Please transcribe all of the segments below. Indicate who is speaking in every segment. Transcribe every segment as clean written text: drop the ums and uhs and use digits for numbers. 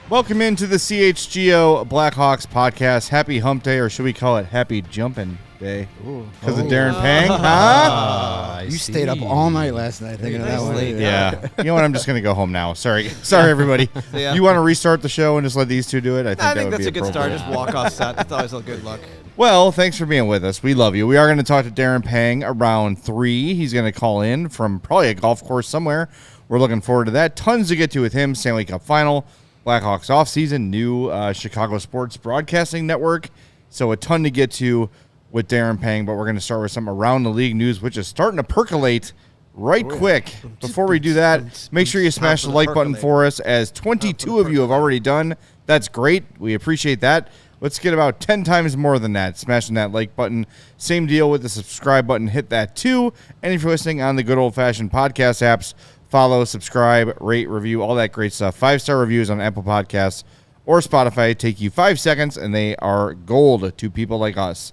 Speaker 1: Welcome into the CHGO Blackhawks Podcast. Happy Hump Day, or should we call it Happy Jumping Day? Because of Darren Pang, huh?
Speaker 2: You stayed up all night last night thinking of that one.
Speaker 1: Yeah. You know what? I'm just going to go home now. Sorry, everybody.
Speaker 3: Yeah.
Speaker 1: You want to restart the show and just let these two do it?
Speaker 3: I think that's a good start. Just walk off set. That's always a good look.
Speaker 1: Well, thanks for being with us. We love you. We are going to talk to Darren Pang around 3. He's going to call in from probably a golf course somewhere. We're looking forward to that. Tons to get to with him. Stanley Cup Final. Blackhawks offseason, new Chicago Sports Broadcasting Network. So a ton to get to with Darren Pang, but we're going to start with some around the league news, which is starting to percolate quick. Before we do that, make sure you smash the like button for us, as 22 of you have already done. That's great. We appreciate that. Let's get about 10 times more than that, smashing that like button. Same deal with the subscribe button. Hit that too. And if you're listening on the good old-fashioned podcast apps, follow, subscribe, rate, review, all that great stuff. 5-star reviews on Apple Podcasts or Spotify take you 5 seconds, and they are gold to people like us.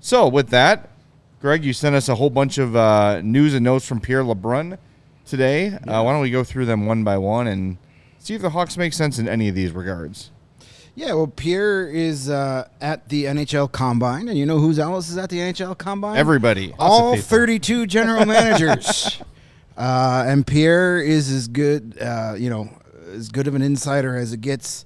Speaker 1: So with that, Greg, you sent us a whole bunch of news and notes from Pierre LeBrun today. Why don't we go through them one by one and see if the Hawks make sense in any of these regards?
Speaker 2: Yeah, well, Pierre is at the NHL Combine, and you know who else is at the NHL Combine?
Speaker 1: Everybody.
Speaker 2: All 32 general managers. And Pierre is as good, as good of an insider as it gets.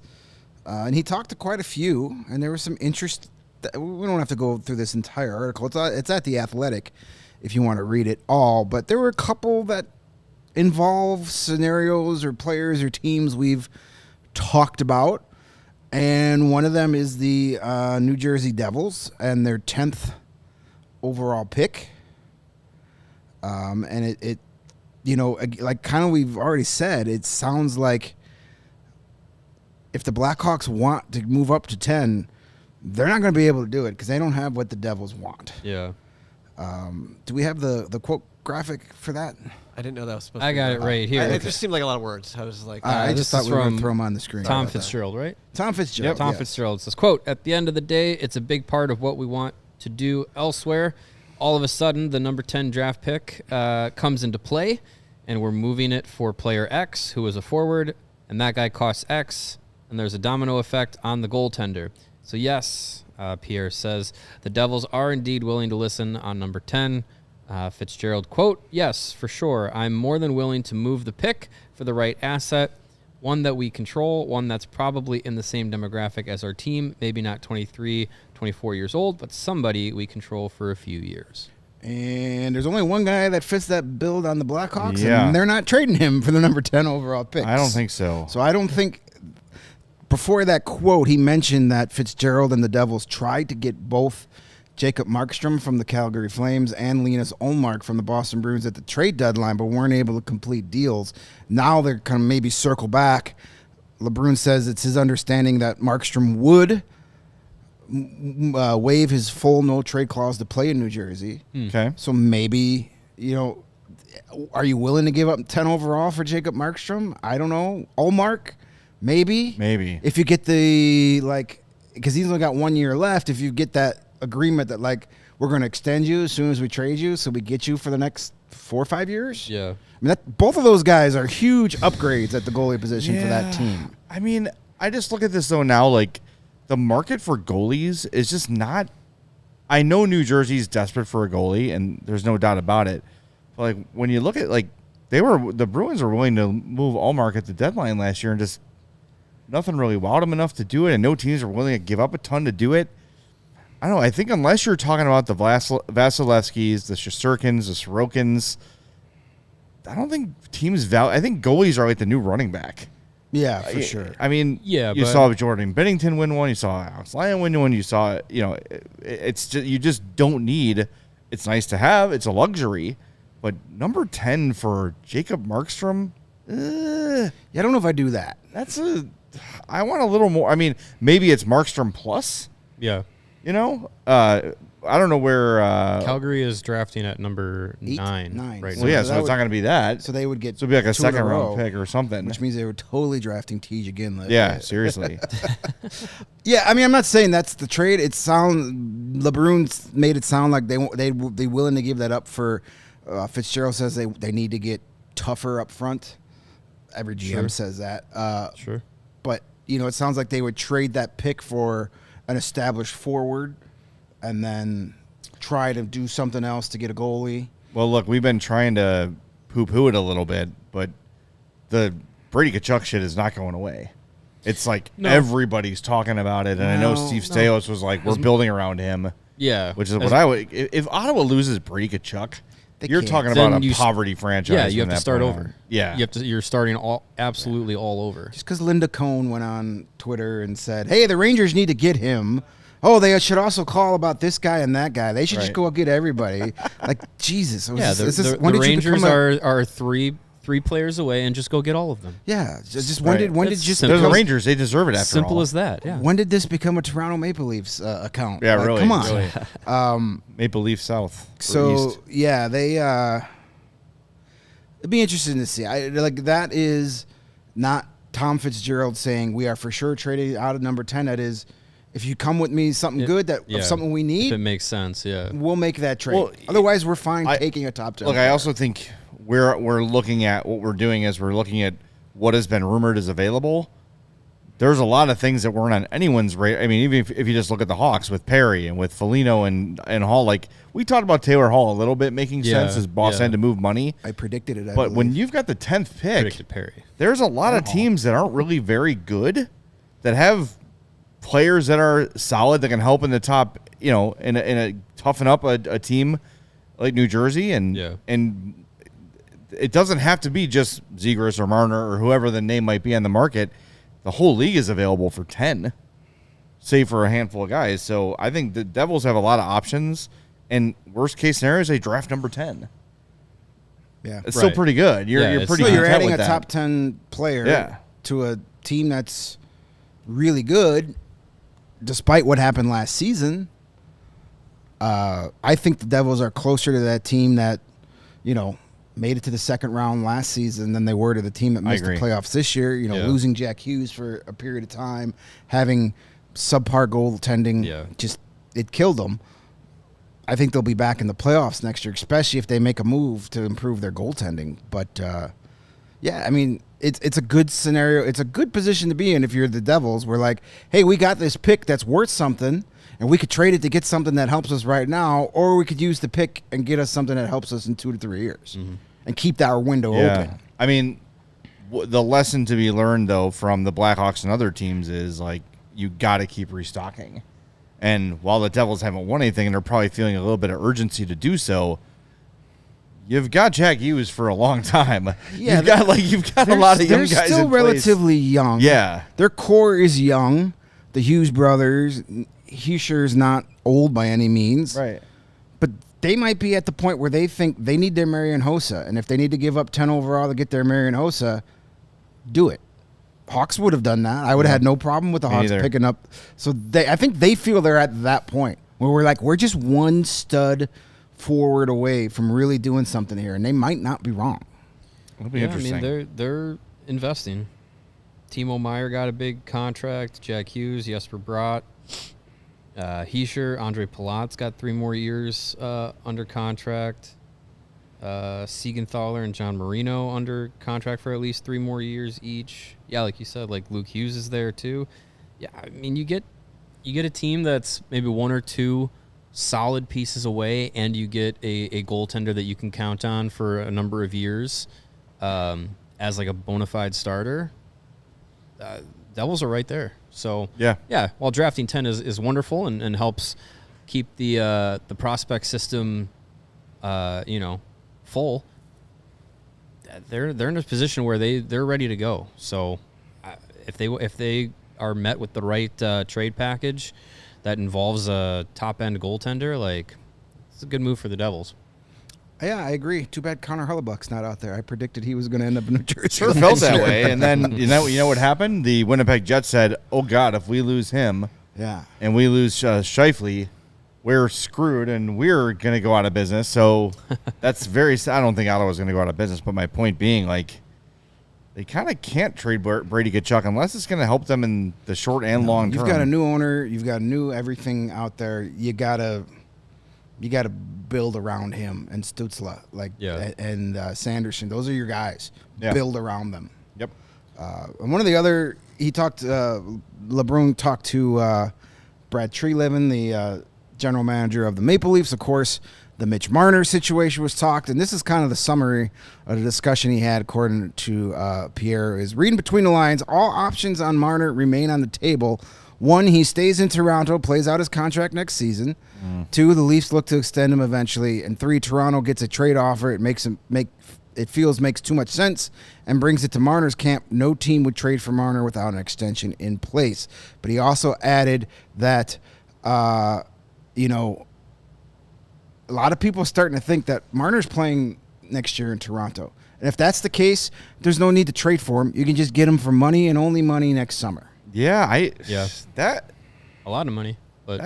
Speaker 2: And he talked to quite a few, and there was some interest. We don't have to go through this entire article. It's at The Athletic if you want to read it all. But there were a couple that involve scenarios or players or teams we've talked about. And one of them is the New Jersey Devils and their 10th overall pick. And it like kind of we've already said, it sounds like if the Blackhawks want to move up to 10, they're not going to be able to do it because they don't have what the Devils want.
Speaker 4: Yeah.
Speaker 2: Do we have the quote graphic for that?
Speaker 3: I didn't know that was supposed to be.
Speaker 4: I got it right here.
Speaker 3: It just seemed like a lot of words. I was like,
Speaker 2: I just thought we were going to throw them on the screen.
Speaker 4: Tom Fitzgerald, right?
Speaker 2: Tom Fitzgerald.
Speaker 4: Yep. Tom Fitzgerald says, quote, "At the end of the day, it's a big part of what we want to do elsewhere. All of a sudden, the number 10 draft pick comes into play, and we're moving it for player X, who is a forward, and that guy costs X, and there's a domino effect on the goaltender. So yes," Pierre says, "the Devils are indeed willing to listen on number 10. Fitzgerald, quote, "Yes, for sure. I'm more than willing to move the pick for the right asset, one that we control, one that's probably in the same demographic as our team, maybe not 23, 24 years old, but somebody we control for a few years."
Speaker 2: And there's only one guy that fits that build on the Blackhawks,
Speaker 1: Yeah.
Speaker 2: and they're not trading him for the number 10 overall pick.
Speaker 1: I don't think so.
Speaker 2: So I don't think before that quote, he mentioned that Fitzgerald and the Devils tried to get both Jacob Markstrom from the Calgary Flames and Linus Ullmark from the Boston Bruins at the trade deadline, but weren't able to complete deals. Now they're going to maybe circle back. LeBrun says it's his understanding that Markstrom would waive his full no-trade clause to play in New Jersey.
Speaker 1: Okay.
Speaker 2: So maybe, are you willing to give up 10 overall for Jacob Markstrom? I don't know. Ullmark? Maybe. If you get because he's only got 1 year left, if you get that agreement that we're going to extend you as soon as we trade you, so we get you for the next 4 or 5 years.
Speaker 4: Yeah.
Speaker 2: I mean, both of those guys are huge upgrades at the goalie position for that team.
Speaker 1: I mean, I just look at this though now, the market for goalies is just not. I know New Jersey's desperate for a goalie, and there's no doubt about it. But when you look at the Bruins were willing to move Ullmark at the deadline last year, and just nothing really wowed them enough to do it, and no teams are willing to give up a ton to do it. I don't know. I think unless you're talking about the Vasilevskis, the Shesterkins, the Sorokins, I don't think teams I think goalies are like the new running back.
Speaker 2: Yeah, for sure.
Speaker 1: I mean,
Speaker 4: Yeah,
Speaker 1: you
Speaker 4: but-
Speaker 1: saw Jordan Bennington win one. You saw Alex Lyon win one. You saw, it's just, you just don't need. It's nice to have. It's a luxury, but number 10 for Jacob Markstrom.
Speaker 2: Yeah, I don't know if I do that.
Speaker 1: I want a little more. I mean, maybe it's Markstrom plus.
Speaker 4: Yeah.
Speaker 1: I don't know where.
Speaker 4: Calgary is drafting at number 9
Speaker 2: 9.
Speaker 4: right
Speaker 2: So
Speaker 4: now.
Speaker 1: Well, yeah,
Speaker 2: that
Speaker 1: so it's
Speaker 2: would-
Speaker 1: not going to be that.
Speaker 2: So they would get
Speaker 1: So it'd be like a
Speaker 2: 2 in
Speaker 1: second round
Speaker 2: row,
Speaker 1: pick or something.
Speaker 2: which means they were totally drafting Tej again.
Speaker 1: Yeah, seriously.
Speaker 2: Yeah, I mean, I'm not saying that's the trade. LeBrun made it sound like they willing to give that up for. Fitzgerald says they need to get tougher up front. Every GM
Speaker 4: Sure.
Speaker 2: says that.
Speaker 4: Sure.
Speaker 2: But it sounds like they would trade that pick for an established forward, and then try to do something else to get a goalie.
Speaker 1: Well, look, we've been trying to poo-poo it a little bit, but the Brady Tkachuk shit is not going away. It's like everybody's talking about it, and I know Steve Stais was like, we're building around him.
Speaker 4: Yeah.
Speaker 1: Which is what I would... If Ottawa loses Brady Tkachuk, you're
Speaker 2: can't.
Speaker 1: talking
Speaker 4: Then
Speaker 1: about
Speaker 4: you
Speaker 1: a poverty franchise.
Speaker 4: Yeah, you
Speaker 1: from
Speaker 4: have to
Speaker 1: that
Speaker 4: start
Speaker 1: point
Speaker 4: over.
Speaker 1: on. Yeah.
Speaker 4: You're starting absolutely all over.
Speaker 2: Just because Linda Cohn went on Twitter and said, hey, the Rangers need to get him. Oh, they should also call about this guy and that guy. They should just
Speaker 1: Right.
Speaker 2: go get everybody. Like, Jesus.
Speaker 4: Yeah,
Speaker 2: when
Speaker 4: the
Speaker 2: did you
Speaker 4: Rangers
Speaker 2: become
Speaker 4: are three players away, and just go get all of them.
Speaker 2: Yeah, just when did
Speaker 4: That's
Speaker 2: just
Speaker 4: simple.
Speaker 1: They're the
Speaker 2: become-
Speaker 1: Rangers. They deserve it after
Speaker 4: Simple
Speaker 1: all.
Speaker 4: as that. Yeah.
Speaker 2: When did this become a Toronto Maple Leafs account?
Speaker 1: Yeah,
Speaker 2: Like,
Speaker 1: really.
Speaker 2: Come on.
Speaker 1: Really. Maple Leaf South. or
Speaker 2: So
Speaker 1: East.
Speaker 2: yeah, they it'd be interesting to see. That is not Tom Fitzgerald saying we are for sure trading out of number 10. That is, if you come with me something good of something we
Speaker 4: If it
Speaker 2: need,
Speaker 4: makes sense, yeah.
Speaker 2: we'll make that trade.
Speaker 1: Well,
Speaker 2: Otherwise, we're fine
Speaker 1: I-
Speaker 2: taking a top 10.
Speaker 1: Look, I also think we're looking at what we're doing is we're looking at what has been rumored is available. There's a lot of things that weren't on anyone's radar. I mean, even if you just look at the Hawks with Perry and with Foligno and Hall, like we talked about Taylor Hall a little bit making sense as boss had to move money.
Speaker 2: I predicted it.
Speaker 1: But when you've got the 10th pick,
Speaker 4: Predicted Perry.
Speaker 1: there's a lot of teams that aren't really very good that have players that are solid that can help in the top, in a toughen up a team like New Jersey and it doesn't have to be just Zegras or Marner or whoever the name might be on the market. The whole league is available for 10, save for a handful of guys. So I think the Devils have a lot of options, and worst case scenario is they draft number 10.
Speaker 2: yeah,
Speaker 1: It's still pretty good. You're
Speaker 4: Yeah,
Speaker 1: pretty
Speaker 2: so you're
Speaker 1: content
Speaker 2: adding
Speaker 1: with
Speaker 2: a
Speaker 1: that.
Speaker 2: top 10 player
Speaker 1: Yeah.
Speaker 2: to a team that's really good, despite what happened last season. I think the Devils are closer to that team that, made it to the second round last season than they were to the team that missed the
Speaker 1: agree.
Speaker 2: playoffs this year.
Speaker 4: Yeah.
Speaker 2: Losing Jack Hughes for a period of time, having subpar goaltending, it killed them. I think they'll be back in the playoffs next year, especially if they make a move to improve their goaltending. But yeah, I mean, it's a good scenario. It's a good position to be in if you're the Devils. We're like, hey, we got this pick that's worth something, and we could trade it to get something that helps us right now, or we could use the pick and get us something that helps us in 2 to 3 years and keep our window open.
Speaker 1: I mean, the lesson to be learned, though, from the Blackhawks and other teams is, like, you got to keep restocking. And while the Devils haven't won anything and they're probably feeling a little bit of urgency to do so, you've got Jack Hughes for a long time.
Speaker 2: Yeah,
Speaker 1: you've got a lot of young guys
Speaker 2: They're still
Speaker 1: in place.
Speaker 2: relatively young.
Speaker 1: Yeah.
Speaker 2: Their core is young. The Hughes brothers, Heischer's not old by any means.
Speaker 1: Right.
Speaker 2: But they might be at the point where they think they need their Marian Hossa. And if they need to give up 10 overall to get their Marian Hossa, do it. Hawks would have done that. I would have had no problem with the
Speaker 1: Me
Speaker 2: Hawks
Speaker 1: neither.
Speaker 2: picking up. So I think they feel they're at that point where we're just one stud forward away from really doing something here. And they might not be wrong.
Speaker 1: It'll be
Speaker 4: I
Speaker 1: interesting.
Speaker 4: mean, they're investing. Timo Meyer got a big contract. Jack Hughes, Jesper Bratt, Heischer, Andre Palat's got 3 more years under contract. Siegenthaler and John Marino under contract for at least 3 more years each. Yeah, like you said, like Luke Hughes is there too. Yeah, I mean, you get a team that's maybe 1 or 2 solid pieces away, and you get a goaltender that you can count on for a number of years as like a bona fide starter. Devils are right there. So yeah. While drafting 10 is wonderful and helps keep the prospect system, full. They're in a position where they're ready to go. So if they are met with the right trade package that involves a top end goaltender, like it's a good move for the Devils.
Speaker 2: Yeah, I agree. Too bad Connor Hellebuck's not out there. I predicted he was going to end up in New Jersey.
Speaker 1: Sure felt that way. And then you know what happened? The Winnipeg Jets said, "Oh God, if we lose him, and we lose Scheifele, we're screwed, and we're going to go out of business." So that's very. I don't think Ottawa's going to go out of business. But my point being, like, they kind of can't trade Brady Tkachuk unless it's going to help them in the short and long term.
Speaker 2: You've got a new owner. You've got new everything out there. You gotta build around him and Stützle, and Sanderson. Those are your guys. Yeah. Build around them.
Speaker 1: Yep.
Speaker 2: And one of the other, LeBrun talked to Brad Treliving, the general manager of the Maple Leafs. Of course, the Mitch Marner situation was talked, and this is kind of the summary of the discussion he had, according to Pierre, is reading between the lines, all options on Marner remain on the table. 1, he stays in Toronto, plays out his contract next season. 2, the Leafs look to extend him eventually. And 3, Toronto gets a trade offer. It makes too much sense and brings it to Marner's camp. No team would trade for Marner without an extension in place. But he also added that, a lot of people are starting to think that Marner's playing next year in Toronto. And if that's the case, there's no need to trade for him. You can just get him for money and only money next summer.
Speaker 1: That
Speaker 4: a lot of money, but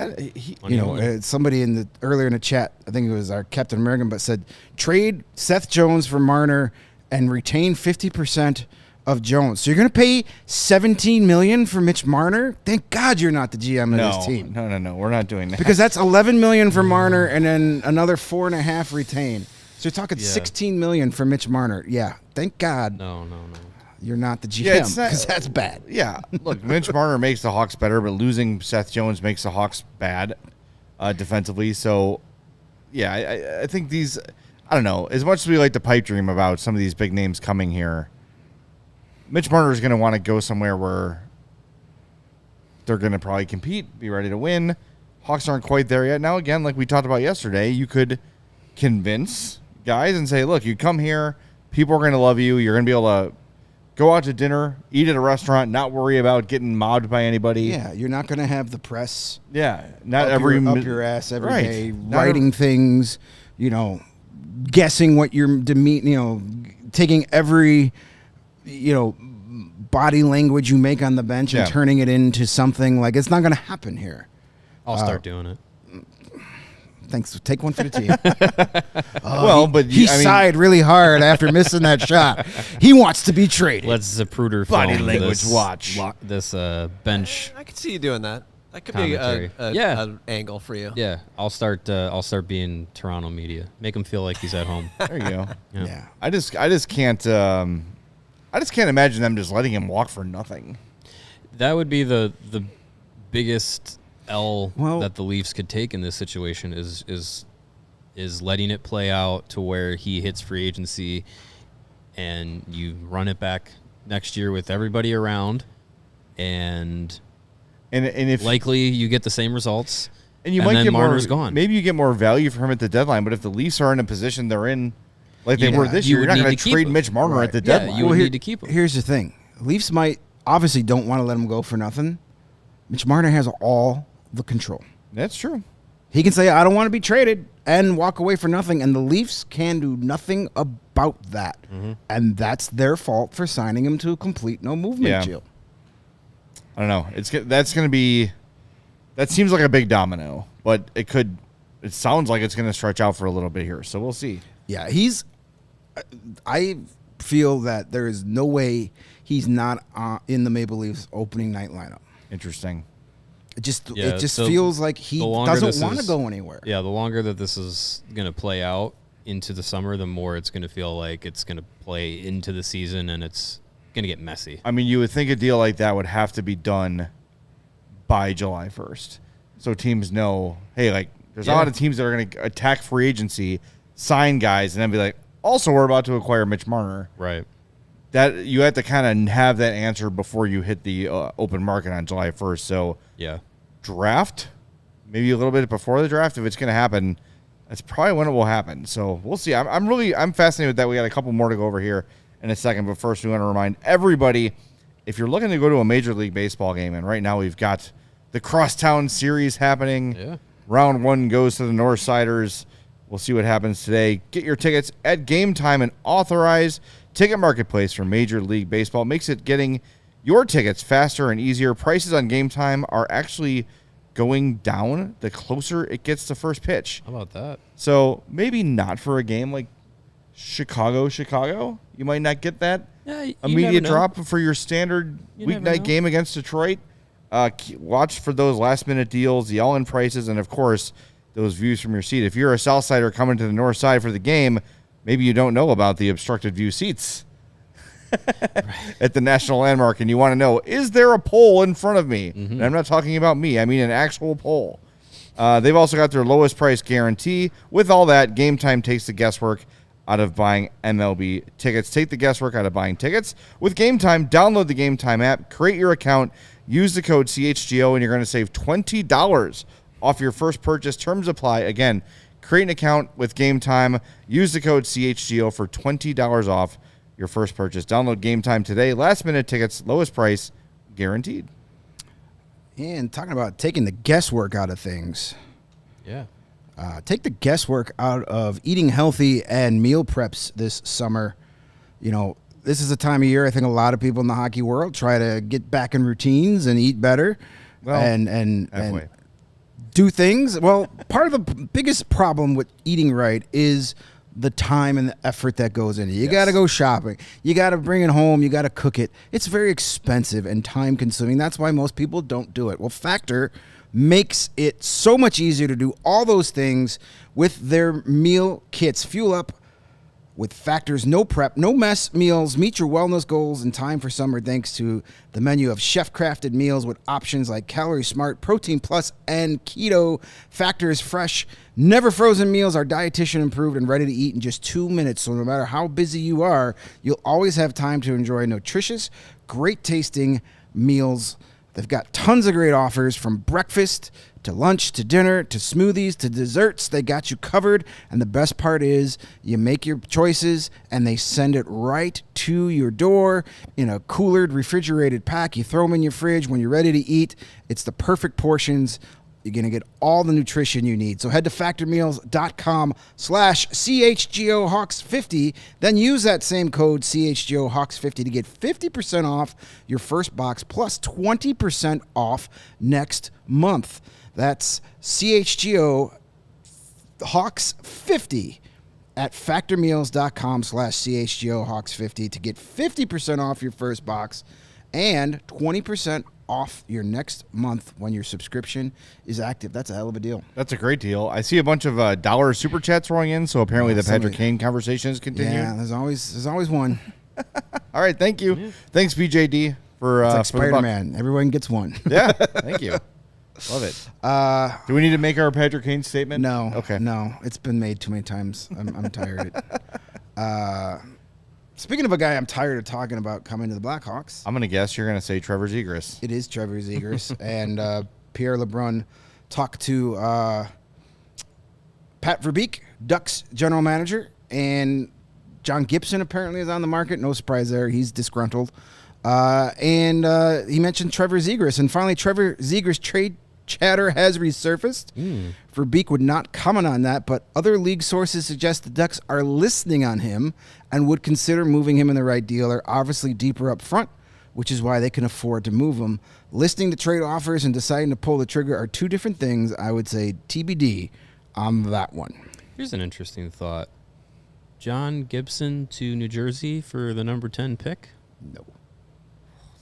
Speaker 2: somebody earlier in the chat, I think it was our Captain American, but said trade Seth Jones for Marner and retain 50% of Jones. So you're going to pay $17 million for Mitch Marner? Thank God you're not the GM of this team.
Speaker 1: No, we're not doing that
Speaker 2: because that's $11 million for Marner and then another $4.5 retain. So you're talking $16 million for Mitch Marner. Yeah, thank God.
Speaker 4: No.
Speaker 2: You're not the GM because that's bad.
Speaker 1: Yeah. Look, Mitch Marner makes the Hawks better, but losing Seth Jones makes the Hawks bad defensively. So, yeah, I think these – I don't know. As much as we like to pipe dream about some of these big names coming here, Mitch Marner is going to want to go somewhere where they're going to probably compete, be ready to win. Hawks aren't quite there yet. Now, again, like we talked about yesterday, you could convince guys and say, look, you come here, people are going to love you. You're going to be able to go out to dinner, eat at a restaurant, not worry about getting mobbed by anybody.
Speaker 2: Yeah, you're not going to have the press.
Speaker 1: Yeah, not
Speaker 2: up your ass every day, writing things, guessing what you're taking every, body language you make on the bench and turning it into something like it's not going to happen here.
Speaker 4: I'll start doing it.
Speaker 2: Thanks. Take one for the team.
Speaker 1: He
Speaker 2: sighed really hard after missing that shot. He wants to be traded.
Speaker 4: Let's Zapruder
Speaker 1: body
Speaker 4: film
Speaker 1: language watch
Speaker 4: this bench.
Speaker 3: I could see you doing that. That could be an angle for you.
Speaker 4: Yeah, I'll start being Toronto media. Make him feel like he's at home.
Speaker 1: There you go.
Speaker 2: Yeah.
Speaker 1: I just can't imagine them just letting him walk for nothing.
Speaker 4: That would be the biggest that the Leafs could take in this situation is letting it play out to where he hits free agency and you run it back next year with everybody around and if likely you get the same results
Speaker 1: and might get
Speaker 4: Marner's gone.
Speaker 1: Maybe you get more value for him at the deadline, but if the Leafs are in a position they're in like they were this year, you're not going to trade Mitch Marner at the deadline.
Speaker 4: You would need to keep him.
Speaker 2: Here's the thing. Leafs obviously don't want to let him go for nothing. Mitch Marner has all the control.
Speaker 1: That's true.
Speaker 2: He can say, I don't want to be traded and walk away for nothing. And the Leafs can do nothing about that. Mm-hmm. And that's their fault for signing him to a complete no movement deal.
Speaker 1: I don't know. That seems like a big domino, but it sounds like it's going to stretch out for a little bit here. So we'll see.
Speaker 2: Yeah, I feel that there is no way he's not in the Maple Leafs opening night lineup.
Speaker 1: Interesting.
Speaker 2: It just feels like he doesn't want to go anywhere.
Speaker 4: Yeah, the longer that this is going to play out into the summer, the more it's going to feel like it's going to play into the season and it's going to get messy.
Speaker 1: I mean, you would think a deal like that would have to be done by July 1st. So teams know, hey, like there's a lot of teams that are going to attack free agency, sign guys, and then be like, also we're about to acquire Mitch Marner.
Speaker 4: Right.
Speaker 1: That you have to kind of have that answer before you hit the open market on July 1st. So draft, maybe a little bit before the draft, if it's going to happen, that's probably when it will happen. So we'll see. I'm fascinated with that. We got a couple more to go over here in a second, but first we want to remind everybody if you're looking to go to a Major League Baseball game, and right now we've got the Crosstown Series happening.
Speaker 4: Yeah.
Speaker 1: Round 1 goes to the Northsiders. We'll see what happens today. Get your tickets at Game Time, and authorized ticket marketplace for Major League Baseball. Makes it getting your tickets faster and easier. Prices on Game Time are actually going down the closer it gets to first pitch.
Speaker 4: How about that?
Speaker 1: So maybe not for a game like Chicago. You might not get that immediate drop for your standard weeknight game against Detroit. Watch for those last-minute deals, the all-in prices, and, of course, those views from your seat. If you're a Southsider coming to the North Side for the game, maybe you don't know about the obstructed view seats at the National Landmark, and you want to know, is there a pole in front of me? Mm-hmm. And I'm not talking about me. I mean an actual pole. They've also got their lowest price guarantee. With all that, Game Time takes the guesswork out of buying MLB tickets. Take the guesswork out of buying tickets. With Game Time, download the Game Time app, create your account, use the code CHGO, and you're going to save $20 off your first purchase. Terms apply. Again, create an account with Game Time. Use the code CHGO for $20 off your first purchase. Download Game Time today. Last-minute tickets, lowest price, guaranteed.
Speaker 2: And talking about taking the guesswork out of things.
Speaker 4: Yeah.
Speaker 2: Take the guesswork out of eating healthy and meal preps this summer. You know, this is a time of year I think a lot of people in the hockey world try to get back in routines and eat better and do things. Well, part of the biggest problem with eating right is the time and the effort that goes into it. You got to go shopping. You got to bring it home. You got to cook it. It's very expensive and time consuming. That's why most people don't do it. Well, Factor makes it so much easier to do all those things with their meal kits. Fuel up with Factor's no prep, no mess meals. Meet your wellness goals in time for summer thanks to the menu of chef-crafted meals with options like Calorie Smart, Protein Plus, and Keto. Factor's fresh, never frozen meals are dietitian approved and ready to eat in just 2 minutes. So no matter how busy you are, you'll always have time to enjoy nutritious, great tasting meals. They've got tons of great offers from breakfast to lunch to dinner to smoothies to desserts. They got you covered. And the best part is you make your choices and they send it right to your door in a coolered, refrigerated pack. You throw them in your fridge when you're ready to eat. It's the perfect portions. You're going to get all the nutrition you need. So head to factormeals.com/CHGOHawks50. Then use that same code CHGOHawks50 to get 50% off your first box plus 20% off next month. That's CHGOHawks50 at factormeals.com/CHGOHawks50 to get 50% off your first box and 20% off your next month when your subscription is active. That's a hell of a deal.
Speaker 1: That's a great deal. I see a bunch of dollar super chats rolling in, so apparently the Patrick Kane conversation is continuing.
Speaker 2: Yeah, there's always one.
Speaker 1: All right, thank you. Yeah. Thanks, BJD, for
Speaker 2: it's like Spider-Man. Everyone gets one.
Speaker 1: Yeah, thank you. Love it. Do we need to make our Patrick Kane statement?
Speaker 2: No.
Speaker 1: Okay.
Speaker 2: No, it's been made too many times. I'm tired. Speaking of a guy I'm tired of talking about coming to the Blackhawks.
Speaker 1: I'm going to guess you're going to say Trevor Zegras.
Speaker 2: It is Trevor Zegras. And Pierre LeBrun talked to Pat Verbeek, Ducks general manager, and John Gibson apparently is on the market. No surprise there. He's disgruntled. And he mentioned Trevor Zegras. And finally, Trevor Zegras' trade chatter has resurfaced. Verbeek would not comment on that, but other league sources suggest the Ducks are listening on him and would consider moving him in the right deal. They're obviously deeper up front, which is why they can afford to move him. Listening to trade offers and deciding to pull the trigger are two different things. I would say TBD on that one.
Speaker 4: Here's an interesting thought. John Gibson to New Jersey for the number 10 pick?
Speaker 2: No.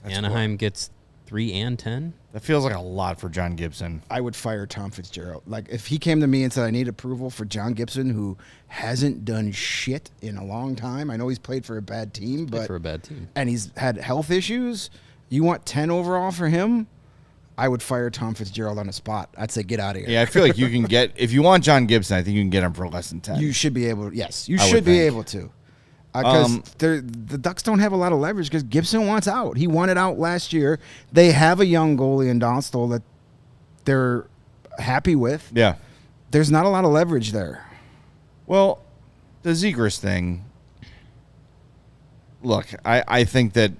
Speaker 4: Anaheim gets 3 and 10?
Speaker 1: That feels like a lot for John Gibson.
Speaker 2: I would fire Tom Fitzgerald. Like, if he came to me and said, I need approval for John Gibson, who hasn't done shit in a long time. I know he's played for a bad team, and he's had health issues. You want 10 overall for him? I would fire Tom Fitzgerald on the spot. I'd say, get out of here.
Speaker 1: Yeah, I feel like you can get, if you want John Gibson, I think you can get him for less than 10.
Speaker 2: You should be able to. Yes, you should be able to. Because the Ducks don't have a lot of leverage because Gibson wants out. He wanted out last year. They have a young goalie in Dostal that they're happy with.
Speaker 1: Yeah.
Speaker 2: There's not a lot of leverage there.
Speaker 1: Well, the Zegras thing, look, I think that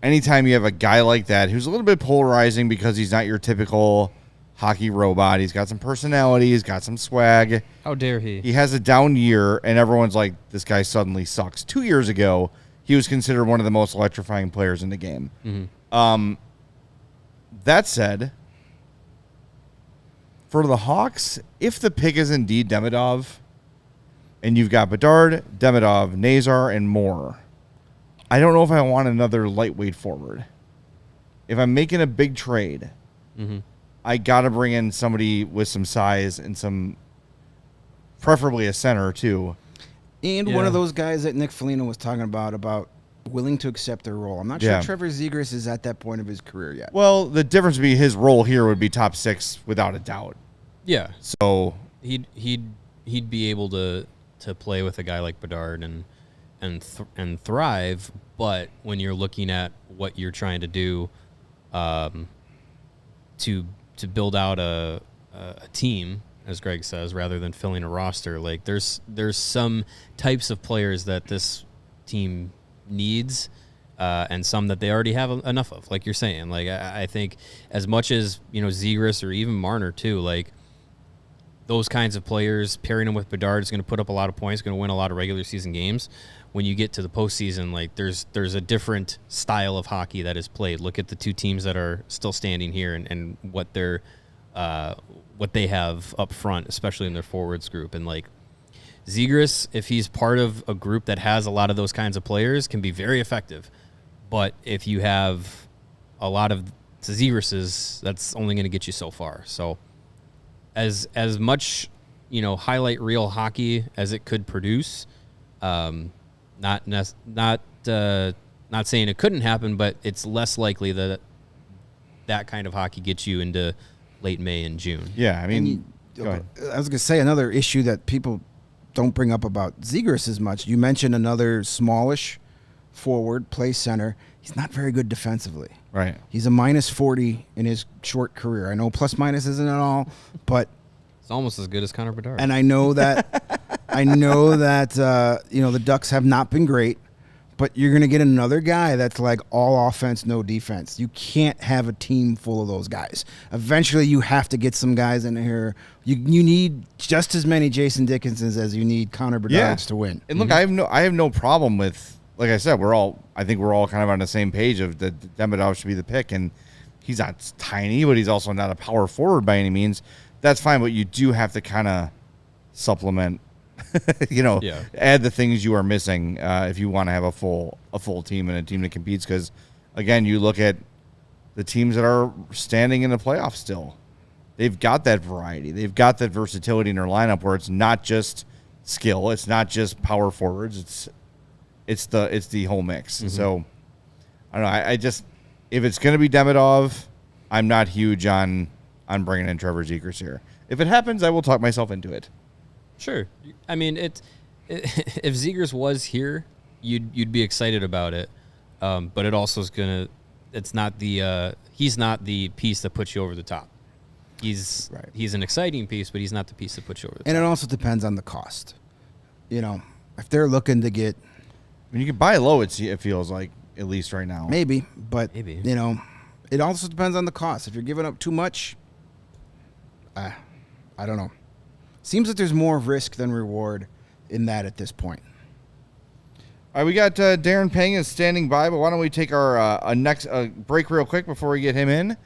Speaker 1: anytime you have a guy like that who's a little bit polarizing because he's not your typical hockey robot. He's got some personality. He's got some swag.
Speaker 4: How dare he?
Speaker 1: He has a down year, and everyone's like, this guy suddenly sucks. 2 years ago, he was considered one of the most electrifying players in the game. Mm-hmm. That said, for the Hawks, if the pick is indeed Demidov, and you've got Bedard, Demidov, Nazar, and more, I don't know if I want another lightweight forward. If I'm making a big trade, I got to bring in somebody with some size and some, preferably a center too.
Speaker 2: And one of those guys that Nick Foligno was talking about willing to accept their role. I'm not sure Trevor Zegras is at that point of his career yet.
Speaker 1: Well, the difference would be his role here would be top 6 without a doubt.
Speaker 4: Yeah.
Speaker 1: So
Speaker 4: he'd be able to play with a guy like Bedard and thrive, but when you're looking at what you're trying to do to build out a team, as Greg says, rather than filling a roster, like there's some types of players that this team needs and some that they already have enough of, like you're saying. Like I think as much as, Zegras or even Marner too, like those kinds of players, pairing them with Bedard is going to put up a lot of points, going to win a lot of regular season games. When you get to the postseason, like there's a different style of hockey that is played. Look at the two teams that are still standing here and what they have up front, especially in their forwards group. And like Zegras, if he's part of a group that has a lot of those kinds of players, can be very effective. But if you have a lot of Zegras's, that's only going to get you so far. So as much, highlight reel hockey as it could produce, not saying it couldn't happen, but it's less likely that kind of hockey gets you into late May and June.
Speaker 1: Yeah, I mean,
Speaker 2: I was going to say another issue that people don't bring up about Zegras as much. You mentioned another smallish forward, plays center. He's not very good defensively.
Speaker 1: Right.
Speaker 2: He's a -40 in his short career. I know plus minus isn't at all, but
Speaker 4: it's almost as good as Connor Bedard.
Speaker 2: And I know that the Ducks have not been great, but you're going to get another guy that's like all offense, no defense. You can't have a team full of those guys. Eventually, you have to get some guys in here. You need just as many Jason Dickinsons as you need Connor Bedards to win.
Speaker 1: And look, I have no problem with, like I said, I think we're all kind of on the same page of that Demidov should be the pick, and he's not tiny, but he's also not a power forward by any means. That's fine, but you do have to kind of supplement, add the things you are missing if you want to have a full team and a team that competes. Because, again, you look at the teams that are standing in the playoffs still. They've got that variety. They've got that versatility in their lineup where it's not just skill. It's not just power forwards. It's the whole mix. Mm-hmm. So, I don't know. I just, if it's going to be Demidov, I'm not huge on bringing in Trevor Zegras here. If it happens, I will talk myself into it.
Speaker 4: Sure. I mean, if Zegras was here, you'd be excited about it. But it also is he's not the piece that puts you over the top. He's an exciting piece, but he's not the piece that puts you over the top.
Speaker 2: And it also depends on the cost. If they're looking to get,
Speaker 1: I mean, you can buy low, it feels like, at least right now.
Speaker 2: Maybe. It also depends on the cost. If you're giving up too much, I don't know. Seems like there's more risk than reward in that at this point.
Speaker 1: All right, we got Darren Pang is standing by, but why don't we take our next break real quick before we get him in,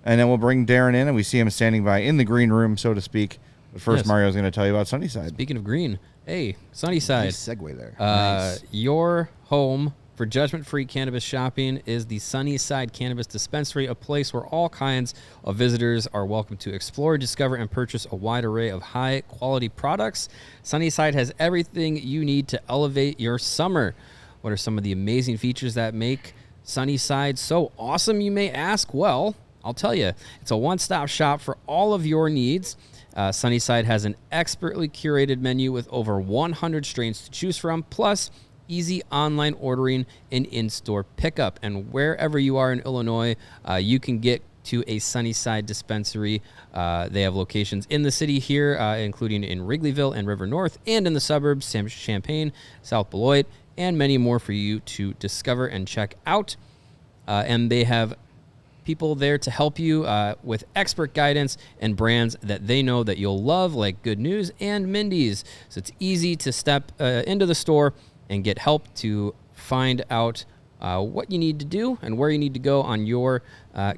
Speaker 1: and then we'll bring Darren in, and we see him standing by in the green room, so to speak. But first, Mario's going to tell you about Sunnyside.
Speaker 4: Speaking of green, hey, Sunnyside.
Speaker 2: Nice segue there.
Speaker 4: Nice. Your home for judgment-free cannabis shopping is the Sunnyside Cannabis Dispensary, a place where all kinds of visitors are welcome to explore, discover, and purchase a wide array of high-quality products. Sunnyside has everything you need to elevate your summer. What are some of the amazing features that make Sunnyside so awesome, you may ask? Well, I'll tell you. It's a one-stop shop for all of your needs. Sunnyside has an expertly curated menu with over 100 strains to choose from, plus easy online ordering and in-store pickup. And wherever you are in Illinois, you can get to a Sunnyside dispensary. They have locations in the city here, including in Wrigleyville and River North, and in the suburbs, Champaign, South Beloit, and many more for you to discover and check out. and they have people there to help you with expert guidance and brands that they know that you'll love, like Good News and Mindy's. So it's easy to step into the store and get help to find out what you need to do and where you need to go on your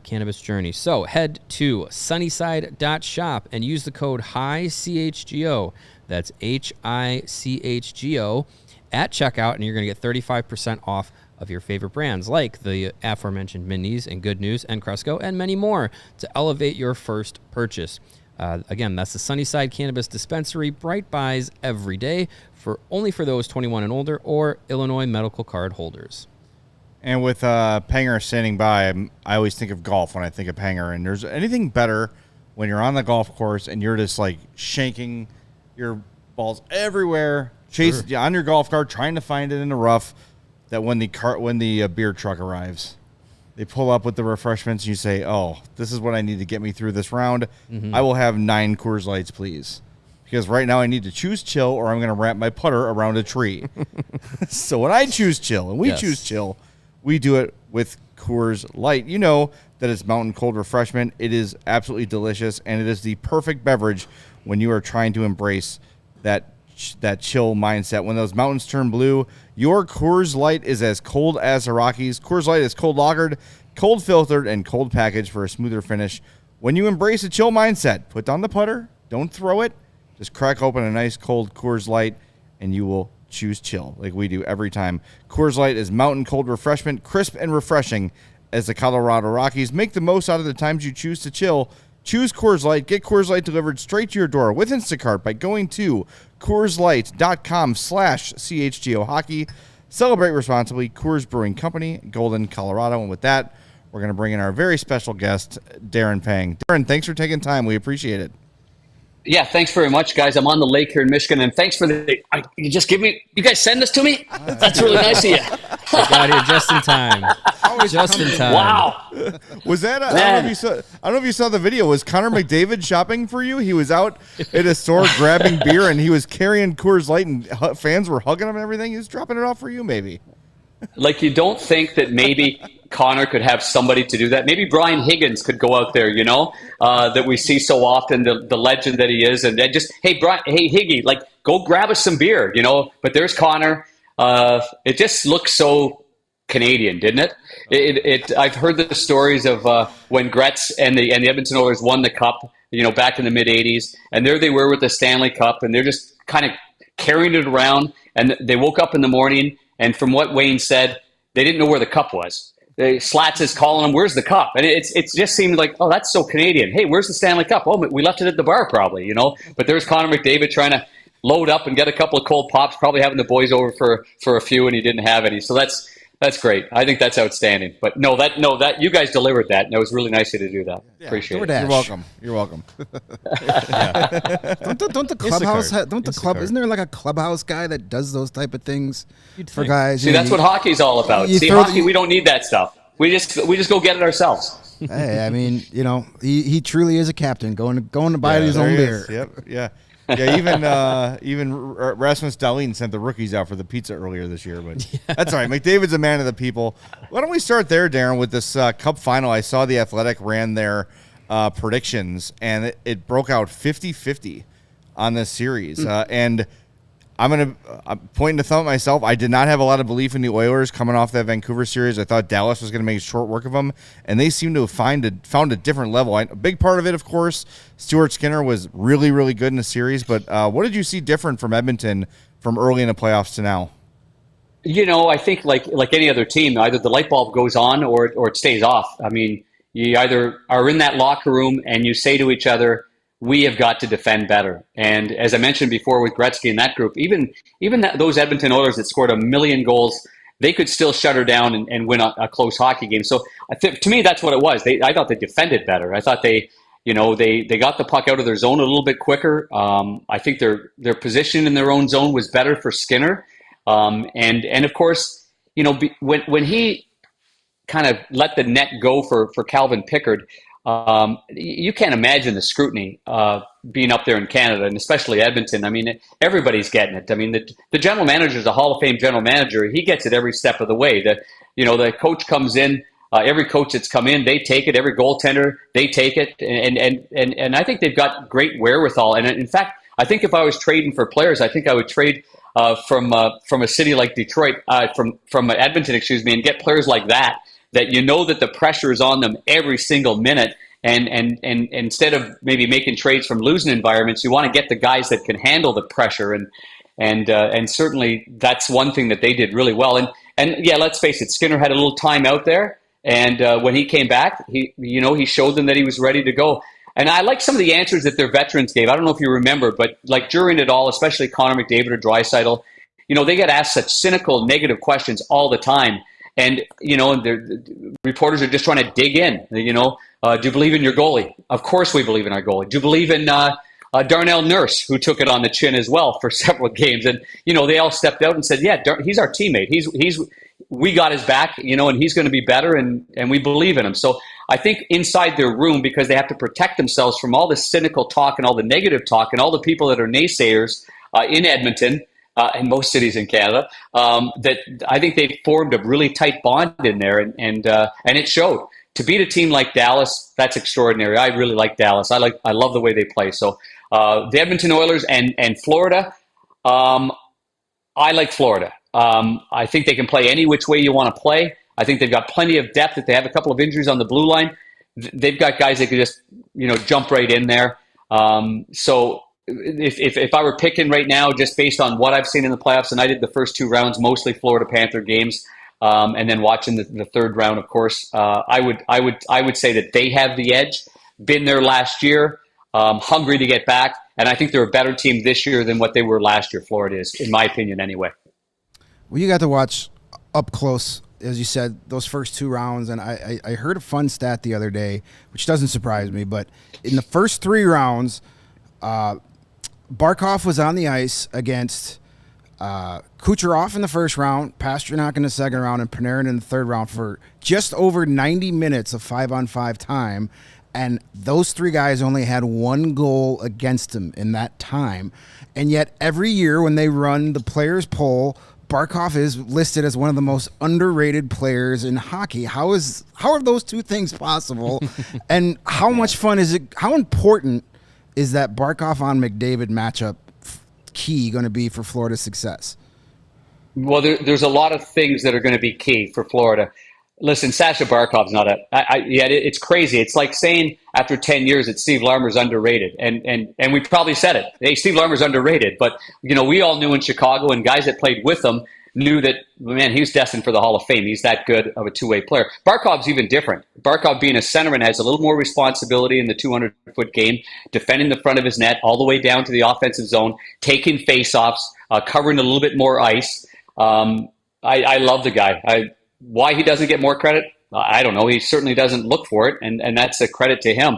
Speaker 4: cannabis journey. So head to sunnyside.shop and use the code CHGO. That's HICHGO at checkout, and you're going to get 35% off of your favorite brands like the aforementioned Mindy's and Good News and Cresco and many more to elevate your first purchase. Again, that's the Sunnyside Cannabis Dispensary. Bright buys every day only for those 21 and older or Illinois medical card holders.
Speaker 1: And with Panger standing by, I always think of golf when I think of Panger. And there's anything better when you're on the golf course and you're just like shanking your balls everywhere, chasing on your golf cart, trying to find it in the rough. That when the beer truck arrives, they pull up with the refreshments. And you say, "Oh, this is what I need to get me through this round. I will have 9 Coors Lights, please." Because right now I need to choose chill or I'm going to wrap my putter around a tree. So when I choose chill and we choose chill, we do it with Coors Light. You know that it's mountain cold refreshment. It is absolutely delicious, and it is the perfect beverage when you are trying to embrace that chill mindset. When those mountains turn blue, your Coors Light is as cold as the Rockies. Coors Light is cold lagered, cold filtered, and cold packaged for a smoother finish. When you embrace a chill mindset, put down the putter, don't throw it. Just crack open a nice cold Coors Light, and you will choose chill like we do every time. Coors Light is mountain cold refreshment, crisp and refreshing as the Colorado Rockies. Make the most out of the times you choose to chill. Choose Coors Light. Get Coors Light delivered straight to your door with Instacart by going to CoorsLight.com/CHGO Hockey. Celebrate responsibly. Coors Brewing Company, Golden, Colorado. And with that, we're going to bring in our very special guest, Darren Pang. Darren, thanks for taking time. We appreciate it.
Speaker 5: Yeah, thanks very much, guys. I'm on the lake here in Michigan, and thanks for you guys send this to me? That's really nice of you.
Speaker 4: I got here just in time. Just in time.
Speaker 5: Wow.
Speaker 1: Was that, I don't know if you saw the video. Was Connor McDavid shopping for you? He was out at a store grabbing beer, and he was carrying Coors Light, and fans were hugging him and everything. He was dropping it off for you, maybe.
Speaker 5: Like, you don't think that maybe Connor could have somebody to do that? Maybe Brian Higgins could go out there, that we see so often, the legend that he is. And just, hey, Higgy, like, go grab us some beer, But there's Connor. It just looks so Canadian, didn't it? I've heard the stories of when Gretz and the Edmonton Oilers won the Cup, back in the mid-'80s. And there they were with the Stanley Cup, and they're just kind of carrying it around. And they woke up in the morning, and from what Wayne said, they didn't know where the cup was. Slats is calling them, "Where's the cup?" And it just seemed like, oh, that's so Canadian. Hey, where's the Stanley Cup? Oh, we left it at the bar probably, But there's Connor McDavid trying to load up and get a couple of cold pops, probably having the boys over for a few, and he didn't have any. So that's great. I think that's outstanding. But no, that you guys delivered that, and it was really nice of you to do that. Yeah, appreciate it.
Speaker 1: You're welcome. You're welcome.
Speaker 2: Don't the clubhouse? Isn't there like a clubhouse guy that does those type of things for guys?
Speaker 5: See, that's what hockey's all about. See, hockey, we don't need that stuff. We just go get it ourselves.
Speaker 2: Hey, I mean, he truly is a captain, going to buy his own beer.
Speaker 1: Yep. Yeah. Yeah, even Rasmus Dahlin sent the rookies out for the pizza earlier this year, but that's all right. McDavid's a man of the people. Why don't we start there, Darren, with this Cup final? I saw The Athletic ran their predictions, and it broke out 50-50 on this series. And I'm pointing the thumb at myself. I did not have a lot of belief in the Oilers coming off that Vancouver series. I thought Dallas was going to make short work of them, and they seem to have found a different level. A big part of it, of course, Stuart Skinner was really, really good in the series. But what did you see different from Edmonton from early in the playoffs to now?
Speaker 5: I think like any other team, either the light bulb goes on or it stays off. I mean, you either are in that locker room and you say to each other, we have got to defend better. And as I mentioned before with Gretzky and that group, even those Edmonton Oilers that scored 1 million goals, they could still shut her down and win a close hockey game. So to me, that's what it was. I thought they defended better. I thought they got the puck out of their zone a little bit quicker. I think their position in their own zone was better for Skinner. And of course, when he kind of let the net go for Calvin Pickard, you can't imagine the scrutiny being up there in Canada, and especially Edmonton. I mean, everybody's getting it. I mean, the general manager is a Hall of Fame general manager. He gets it every step of the way. The coach comes in Every coach that's come in, they take it. Every goaltender, they take it. And I think they've got great wherewithal. And in fact, I think if I was trading for players, I think I would trade from a city like Detroit, from Edmonton, and get players like that you know that the pressure is on them every single minute. And instead of maybe making trades from losing environments, you want to get the guys that can handle the pressure. And certainly that's one thing that they did really well. And yeah, let's face it, Skinner had a little time out there. And when he came back, he showed them that he was ready to go. And I like some of the answers that their veterans gave. I don't know if you remember, but like during it all, especially Connor McDavid or Draisaitl, they get asked such cynical, negative questions all the time. And, the reporters are just trying to dig in. Do you believe in your goalie? Of course we believe in our goalie. Do you believe in Darnell Nurse, who took it on the chin as well for several games? And, they all stepped out and said, yeah, he's our teammate. We got his back, and he's going to be better, and we believe in him. So I think inside their room, because they have to protect themselves from all the cynical talk and all the negative talk and all the people that are naysayers in Edmonton and most cities in Canada, that I think they formed a really tight bond in there, and it showed. To beat a team like Dallas, that's extraordinary. I really like Dallas. I love the way they play. So the Edmonton Oilers and Florida, I like Florida. I think they can play any which way you want to play. I think they've got plenty of depth. If they have a couple of injuries on the blue line, they've got guys that can just jump right in there. So if I were picking right now, just based on what I've seen in the playoffs, and I did the first 2 rounds, mostly Florida Panther games, and then watching the third round, of course, I would say that they have the edge. Been there last year, hungry to get back, and I think they're a better team this year than what they were last year. Florida is, in my opinion, anyway.
Speaker 2: Well, you got to watch up close, as you said, those first 2 rounds, and I heard a fun stat the other day, which doesn't surprise me, but in the first 3 rounds, Barkov was on the ice against Kucherov in the first round, Pasternak in the second round, and Panarin in the third round for just over 90 minutes of 5-on-5 time, and those 3 guys only had 1 goal against them in that time. And yet every year when they run the players poll, Barkov is listed as one of the most underrated players in hockey. How are those 2 things possible? And how much fun is it? How important is that Barkov on McDavid matchup key going to be for Florida's success?
Speaker 5: Well, there's a lot of things that are going to be key for Florida. Listen, Sasha Barkov's not it's crazy. It's like saying after 10 years that Steve Larmer's underrated. And we probably said it. Hey, Steve Larmer's underrated. But, we all knew in Chicago, and guys that played with him knew that, man, he was destined for the Hall of Fame. He's that good of a 2-way player. Barkov's even different. Barkov, being a centerman, has a little more responsibility in the 200-foot game, defending the front of his net all the way down to the offensive zone, taking face-offs, covering a little bit more ice. I love the guy. Why he doesn't get more credit, I don't know. He certainly doesn't look for it, and that's a credit to him.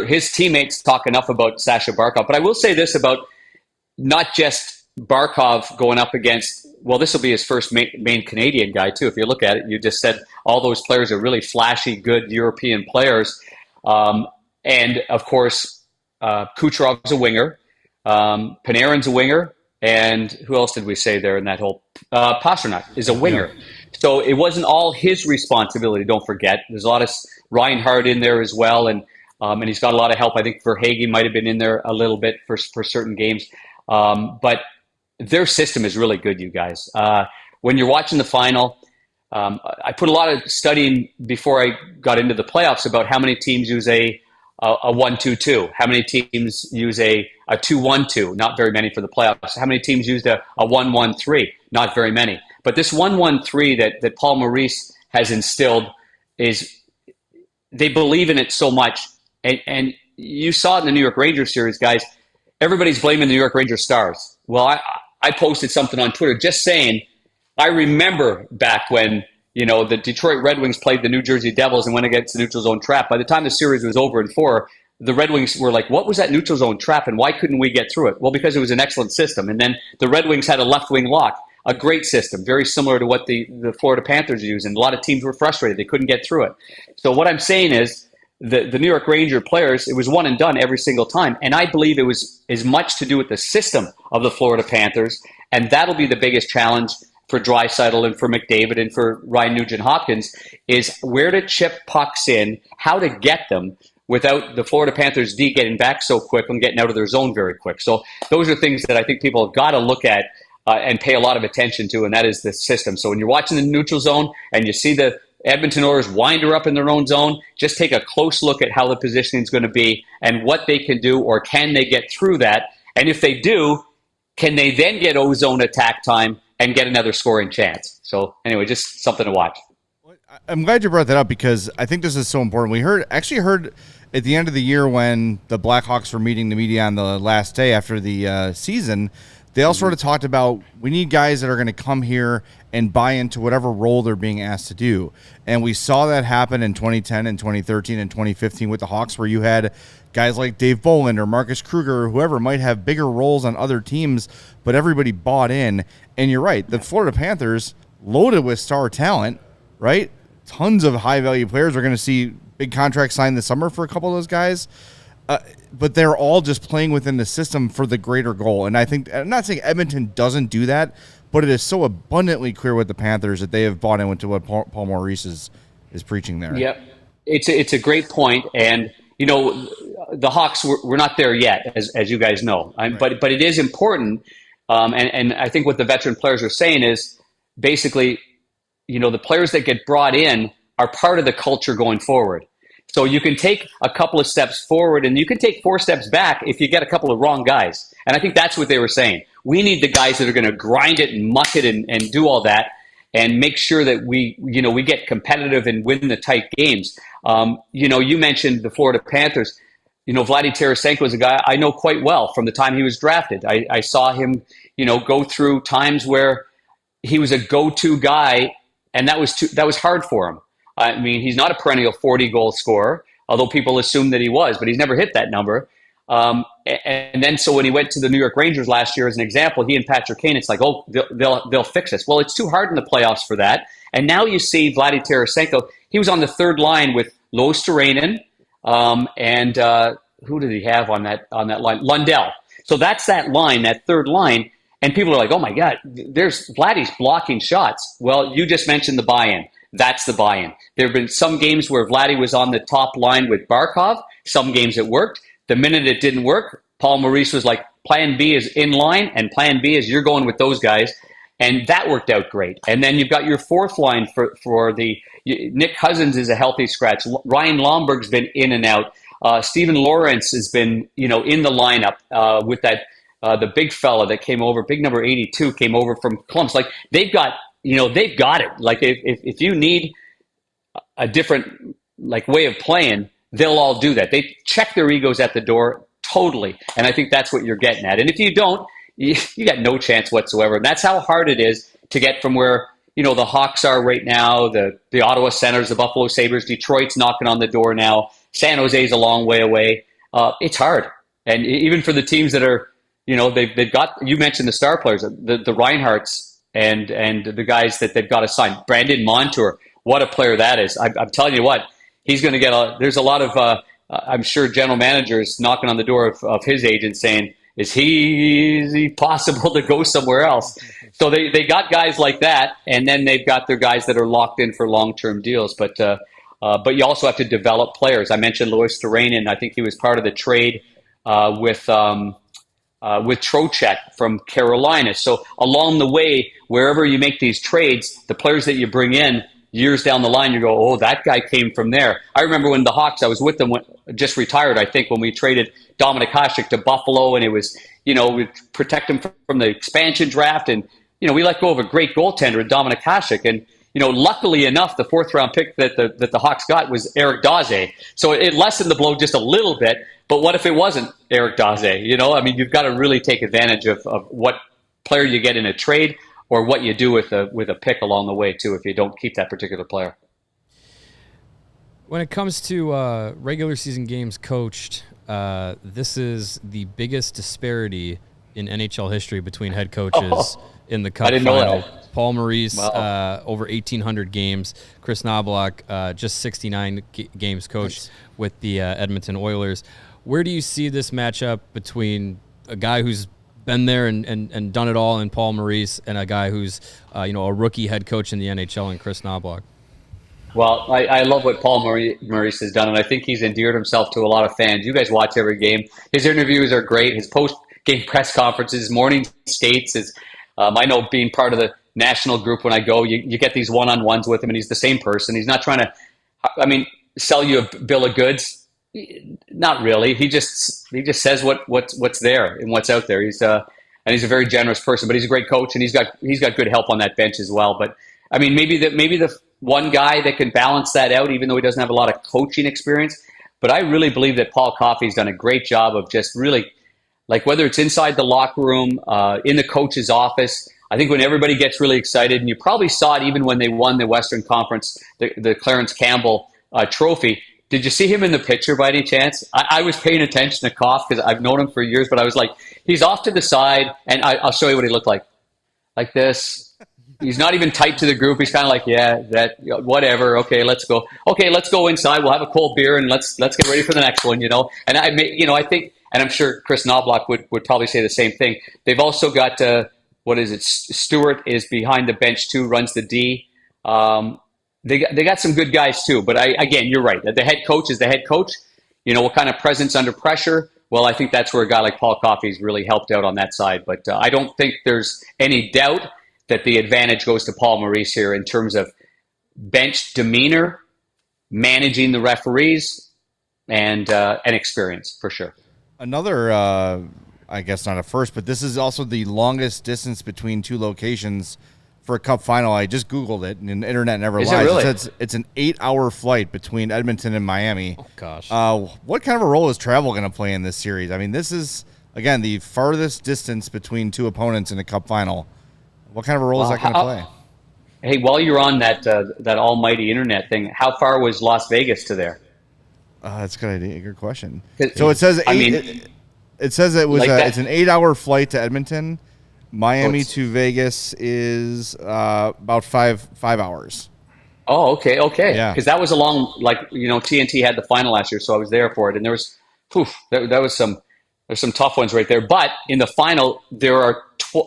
Speaker 5: His teammates talk enough about Sasha Barkov, but I will say this about not just Barkov going up against, well, this will be his first main Canadian guy too. If you look at it, you just said all those players are really flashy, good European players. And of course, Kucherov's a winger. Panarin's a winger. And who else did we say there in that whole? Pasternak is a winger. Yeah. So it wasn't all his responsibility, don't forget. There's a lot of Reinhardt in there as well. And he's got a lot of help. I think Verhaeghe might have been in there a little bit for certain games. But their system is really good, you guys. When you're watching the final, I put a lot of studying before I got into the playoffs about how many teams use a 1-2-2. How many teams use a 2-1-2? Not very many for the playoffs. How many teams used a 1-1-3? Not very many. But this 1-1-3 that Paul Maurice has instilled is they believe in it so much. And you saw it in the New York Rangers series, guys. Everybody's blaming the New York Rangers stars. Well, I posted something on Twitter just saying, I remember back when, the Detroit Red Wings played the New Jersey Devils and went against the neutral zone trap. By the time the series was over in 4, the Red Wings were like, what was that neutral zone trap and why couldn't we get through it? Well, because it was an excellent system. And then the Red Wings had a left wing lock, a great system, very similar to what the Florida Panthers use. And a lot of teams were frustrated. They couldn't get through it. So what I'm saying is the New York Ranger players, it was one and done every single time. And I believe it was as much to do with the system of the Florida Panthers. And that'll be the biggest challenge for Draisaitl and for McDavid and for Ryan Nugent-Hopkins is where to chip pucks in, how to get them without the Florida Panthers D getting back so quick and getting out of their zone very quick. So those are things that I think people have got to look at and pay a lot of attention to, and that is the system. So when you're watching the neutral zone and you see the Edmonton Oilers wind her up in their own zone, just take a close look at how the positioning is going to be and what they can do, or can they get through that? And if they do, can they then get O-zone attack time and get another scoring chance? So anyway, just something to watch.
Speaker 1: I'm glad you brought that up because I think this is so important. We actually heard at the end of the year when the Blackhawks were meeting the media on the last day after the season, they all sort of talked about we need guys that are going to come here and buy into whatever role they're being asked to do. And we saw that happen in 2010 and 2013 and 2015 with the Hawks, where you had guys like Dave Bolland or Marcus Kruger or whoever might have bigger roles on other teams, but everybody bought in. And you're right, the Florida Panthers, loaded with star talent, right? Tons of high-value players. We're going to see big contracts signed this summer for a couple of those guys. But they're all just playing within the system for the greater goal. And I think, I'm not saying Edmonton doesn't do that, but it is so abundantly clear with the Panthers that they have bought into what Paul Maurice is preaching there.
Speaker 5: Yep. It's a great point. And, you know, the Hawks, we're not there yet, as you guys know. Right. But it is important. And I think what the veteran players are saying is basically, you know, the players that get brought in are part of the culture going forward. So you can take a couple of steps forward and you can take 4 steps back if you get a couple of wrong guys. And I think that's what they were saying. We need the guys that are going to grind it and muck it and do all that and make sure that we get competitive and win the tight games. You mentioned the Florida Panthers. You know, Vladdy Tarasenko is a guy I know quite well from the time he was drafted. I saw him, go through times where he was a go-to guy, and that was hard for him. I mean, he's not a perennial 40-goal scorer, although people assume that he was, but he's never hit that number. And then so when he went to the New York Rangers last year, as an example, he and Patrick Kane, it's like, oh, they'll fix us. Well, it's too hard in the playoffs for that. And now you see Vladdy Tarasenko. He was on the third line with Lois Turainen, and who did he have on that line? Lundell. So that's that line, that third line. And people are like, oh my God, there's Vladdy's blocking shots. Well, you just mentioned the buy-in. That's the buy-in. There have been some games where Vladdy was on the top line with Barkov. Some games it worked. The minute it didn't work, Paul Maurice was like, plan B is in line, and plan B is you're going with those guys. And that worked out great. And then you've got your fourth line for Nick Cousins is a healthy scratch. Ryan Lomberg's been in and out. Stephen Lawrence has been, in the lineup with that the big fella that came over, big number 82 came over from Columbus. Like they've got it. Like if you need a different way of playing, they'll all do that. They check their egos at the door totally. And I think that's what you're getting at. And if you don't, you got no chance whatsoever. And that's how hard it is to get from where, the Hawks are right now, the Ottawa Senators, the Buffalo Sabres, Detroit's knocking on the door now. San Jose's a long way away. It's hard. And even for the teams that are, they've got, you mentioned the star players, the Reinhardts and the guys that they've got to sign. Brandon Montour, what a player that is. I'm telling you what, he's going to get there's a lot of, I'm sure, general managers knocking on the door of his agent saying, is he possible to go somewhere else? So they got guys like that, and then they've got their guys that are locked in for long-term deals. But you also have to develop players. I mentioned Lois Turainen. I think he was part of the trade with Trocheck from Carolina. So along the way, wherever you make these trades, the players that you bring in, years down the line, you go, oh, that guy came from there. I remember when the Hawks, I was with them, just retired, I think, when we traded Dominik Hasek to Buffalo, and it was, we protect him from the expansion draft, and, we let go of a great goaltender, Dominik Hasek, and, luckily enough, the 4th-round pick that the Hawks got was Eric Daze. So it lessened the blow just a little bit, but what if it wasn't Eric Daze? You've got to really take advantage of what player you get in a trade, or what you do with a pick along the way, too, if you don't keep that particular player.
Speaker 4: When it comes to regular season games coached, this is the biggest disparity in NHL history between head coaches in the Cup
Speaker 5: I didn't
Speaker 4: Final.
Speaker 5: know that.
Speaker 4: Paul Maurice, over 1,800 games. Chris Knoblauch, just 69 games coached with the Edmonton Oilers. Where do you see this matchup between a guy who's been there and done it all in Paul Maurice, and a guy who's a rookie head coach in the NHL in Chris Knoblauch.
Speaker 5: Well, I love what Paul Maurice has done, and I think he's endeared himself to a lot of fans. You guys watch every game. His interviews are great. His post-game press conferences, morning skates. I know being part of the national group when I go, you get these one-on-ones with him, and he's the same person. He's not trying to, sell you a bill of goods. Not really. He just says what's there and what's out there. He's a very generous person, but he's a great coach, and he's got good help on that bench as well. But maybe the one guy that can balance that out, even though he doesn't have a lot of coaching experience. But I really believe that Paul Coffey's done a great job of just really, like, whether it's inside the locker room, in the coach's office. I think when everybody gets really excited, and you probably saw it even when they won the Western Conference, the Clarence Campbell trophy. Did you see him in the picture by any chance? I was paying attention to Koff because I've known him for years, but I was like, he's off to the side, and I'll show you what he looked like this. He's not even tight to the group. He's kind of like, yeah, that, whatever. Okay, let's go. Okay, let's go inside. We'll have a cold beer and let's get ready for the next one. And I think, and I'm sure Chris Knoblauch would probably say the same thing. They've also got Stewart is behind the bench too, runs the D. They got some good guys too. But again, you're right. The head coach is the head coach. What kind of presence under pressure? Well, I think that's where a guy like Paul Coffey's really helped out on that side. But I don't think there's any doubt that the advantage goes to Paul Maurice here in terms of bench demeanor, managing the referees, and experience for sure.
Speaker 1: Another, I guess not a first, but this is also the longest distance between two locations for a Cup final. I just Googled it, and the internet never lies.
Speaker 5: It really?
Speaker 1: It says it's an 8-hour flight between Edmonton and Miami.
Speaker 4: Oh, gosh.
Speaker 1: What kind of a role is travel going to play in this series? This is, again, the farthest distance between two opponents in a Cup final. What kind of a role is that going to play?
Speaker 5: Hey, while you're on that almighty internet thing, how far was Las Vegas to there?
Speaker 1: That's a good idea. Good question. So it says it says it was it's an 8-hour flight to Edmonton. Miami to Vegas is about five hours.
Speaker 5: Oh, okay.
Speaker 1: Yeah.
Speaker 5: Because that was TNT had the final last year, so I was there for it, and there was, there's some tough ones right there. But in the final, there are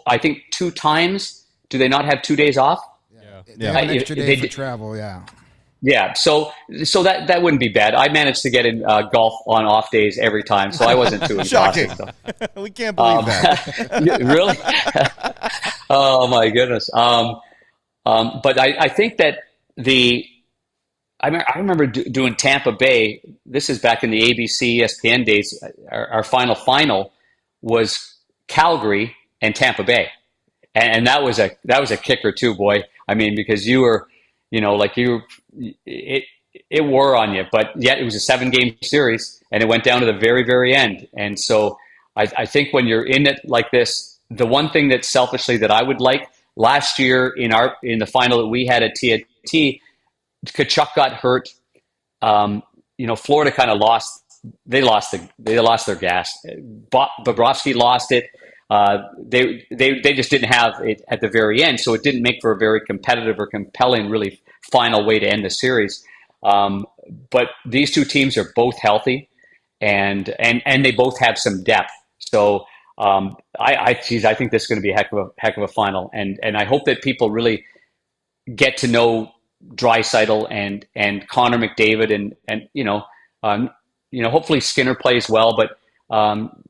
Speaker 5: I think 2 times. Do they not have 2 days off?
Speaker 2: Yeah. An extra day for travel. Yeah.
Speaker 5: Yeah, so that wouldn't be bad. I managed to get in golf on off days every time, so I wasn't too exhausted.
Speaker 1: Shocking. We can't believe that.
Speaker 5: Really? Oh my goodness. But I think that I remember doing Tampa Bay. This is back in the ABC ESPN days. Our final was Calgary and Tampa Bay, and that was a kicker too, boy. Because you were. It wore on you, but yet it was a 7-game series, and it went down to the very, very end. And so I think when you're in it like this, the one thing that selfishly that I would like last year in the final that we had at TNT, Tkachuk got hurt. Florida kind of lost. They lost their gas. Bobrovsky lost it. They just didn't have it at the very end, so it didn't make for a very competitive or compelling, really final way to end the series. But these two teams are both healthy, and they both have some depth. So I think this is going to be a heck of a final, and I hope that people really get to know Draisaitl and Connor McDavid, and hopefully Skinner plays well, but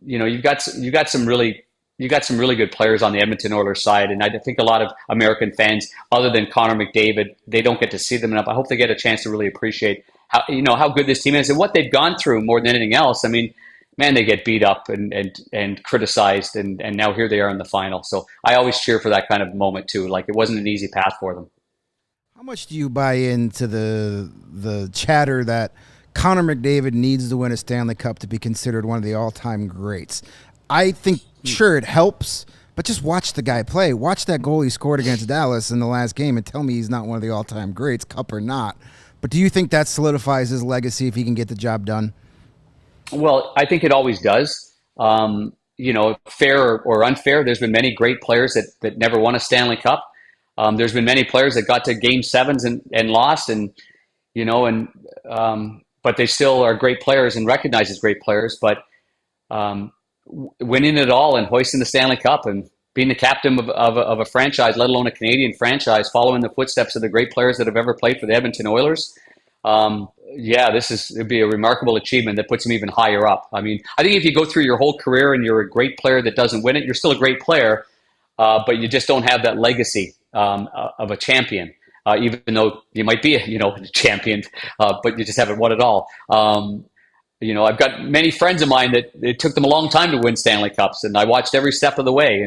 Speaker 5: you've got some really good players on the Edmonton Oilers side, and I think a lot of American fans, other than Connor McDavid, they don't get to see them enough. I hope they get a chance to really appreciate how good this team is and what they've gone through more than anything else. They get beat up and criticized, and now here they are in the final. So I always cheer for that kind of moment too. Like, it wasn't an easy path for them.
Speaker 2: How much do you buy into the chatter that Connor McDavid needs to win a Stanley Cup to be considered one of the all-time greats? I think, sure, it helps, but just watch the guy play. Watch that goal he scored against Dallas in the last game and tell me he's not one of the all-time greats, Cup or not. But do you think that solidifies his legacy if he can get the job done?
Speaker 5: Well, I think it always does. Fair or unfair, there's been many great players that never won a Stanley Cup. There's been many players that got to Game 7s and lost, but they still are great players and recognized as great players. But winning it all and hoisting the Stanley Cup and being the captain of a franchise, let alone a Canadian franchise, following the footsteps of the great players that have ever played for the Edmonton Oilers. It'd be a remarkable achievement that puts him even higher up. I mean, I think if you go through your whole career and you're a great player that doesn't win it, you're still a great player, but you just don't have that legacy of a champion. Even though you might be a champion, but you just haven't won it all. I've got many friends of mine that it took them a long time to win Stanley Cups, and I watched every step of the way,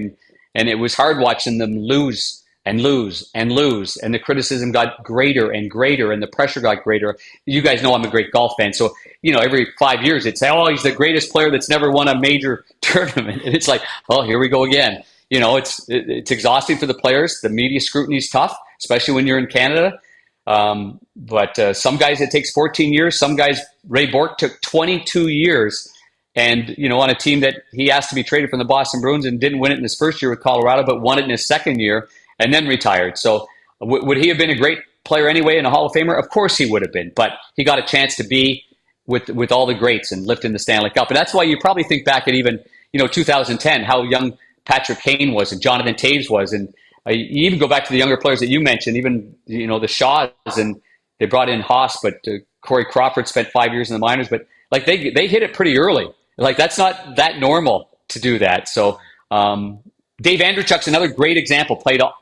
Speaker 5: and it was hard watching them lose and lose and lose, and the criticism got greater and greater, and the pressure got greater. You guys know I'm a great golf fan, so every 5 years it'd say, "Oh, he's the greatest player that's never won a major tournament," and it's like, "Oh, here we go again." It's exhausting for the players. The media scrutiny is tough, especially when you're in Canada. But some guys it takes 14 years. Some guys, Ray Bourque took 22 years, and on a team that he asked to be traded from the Boston Bruins and didn't win it in his first year with Colorado, but won it in his second year and then retired. So would he have been a great player anyway and a Hall of Famer? Of course he would have been, but he got a chance to be with all the greats and lifting the Stanley Cup. And that's why you probably think back at even 2010, how young Patrick Kane was and Jonathan Toews was, and you even go back to the younger players that you mentioned, even the Shaws, and they brought in Haas, but Corey Crawford spent 5 years in the minors, but like they hit it pretty early. Like that's not that normal to do that. So Dave Andrechuk's another great example. Played how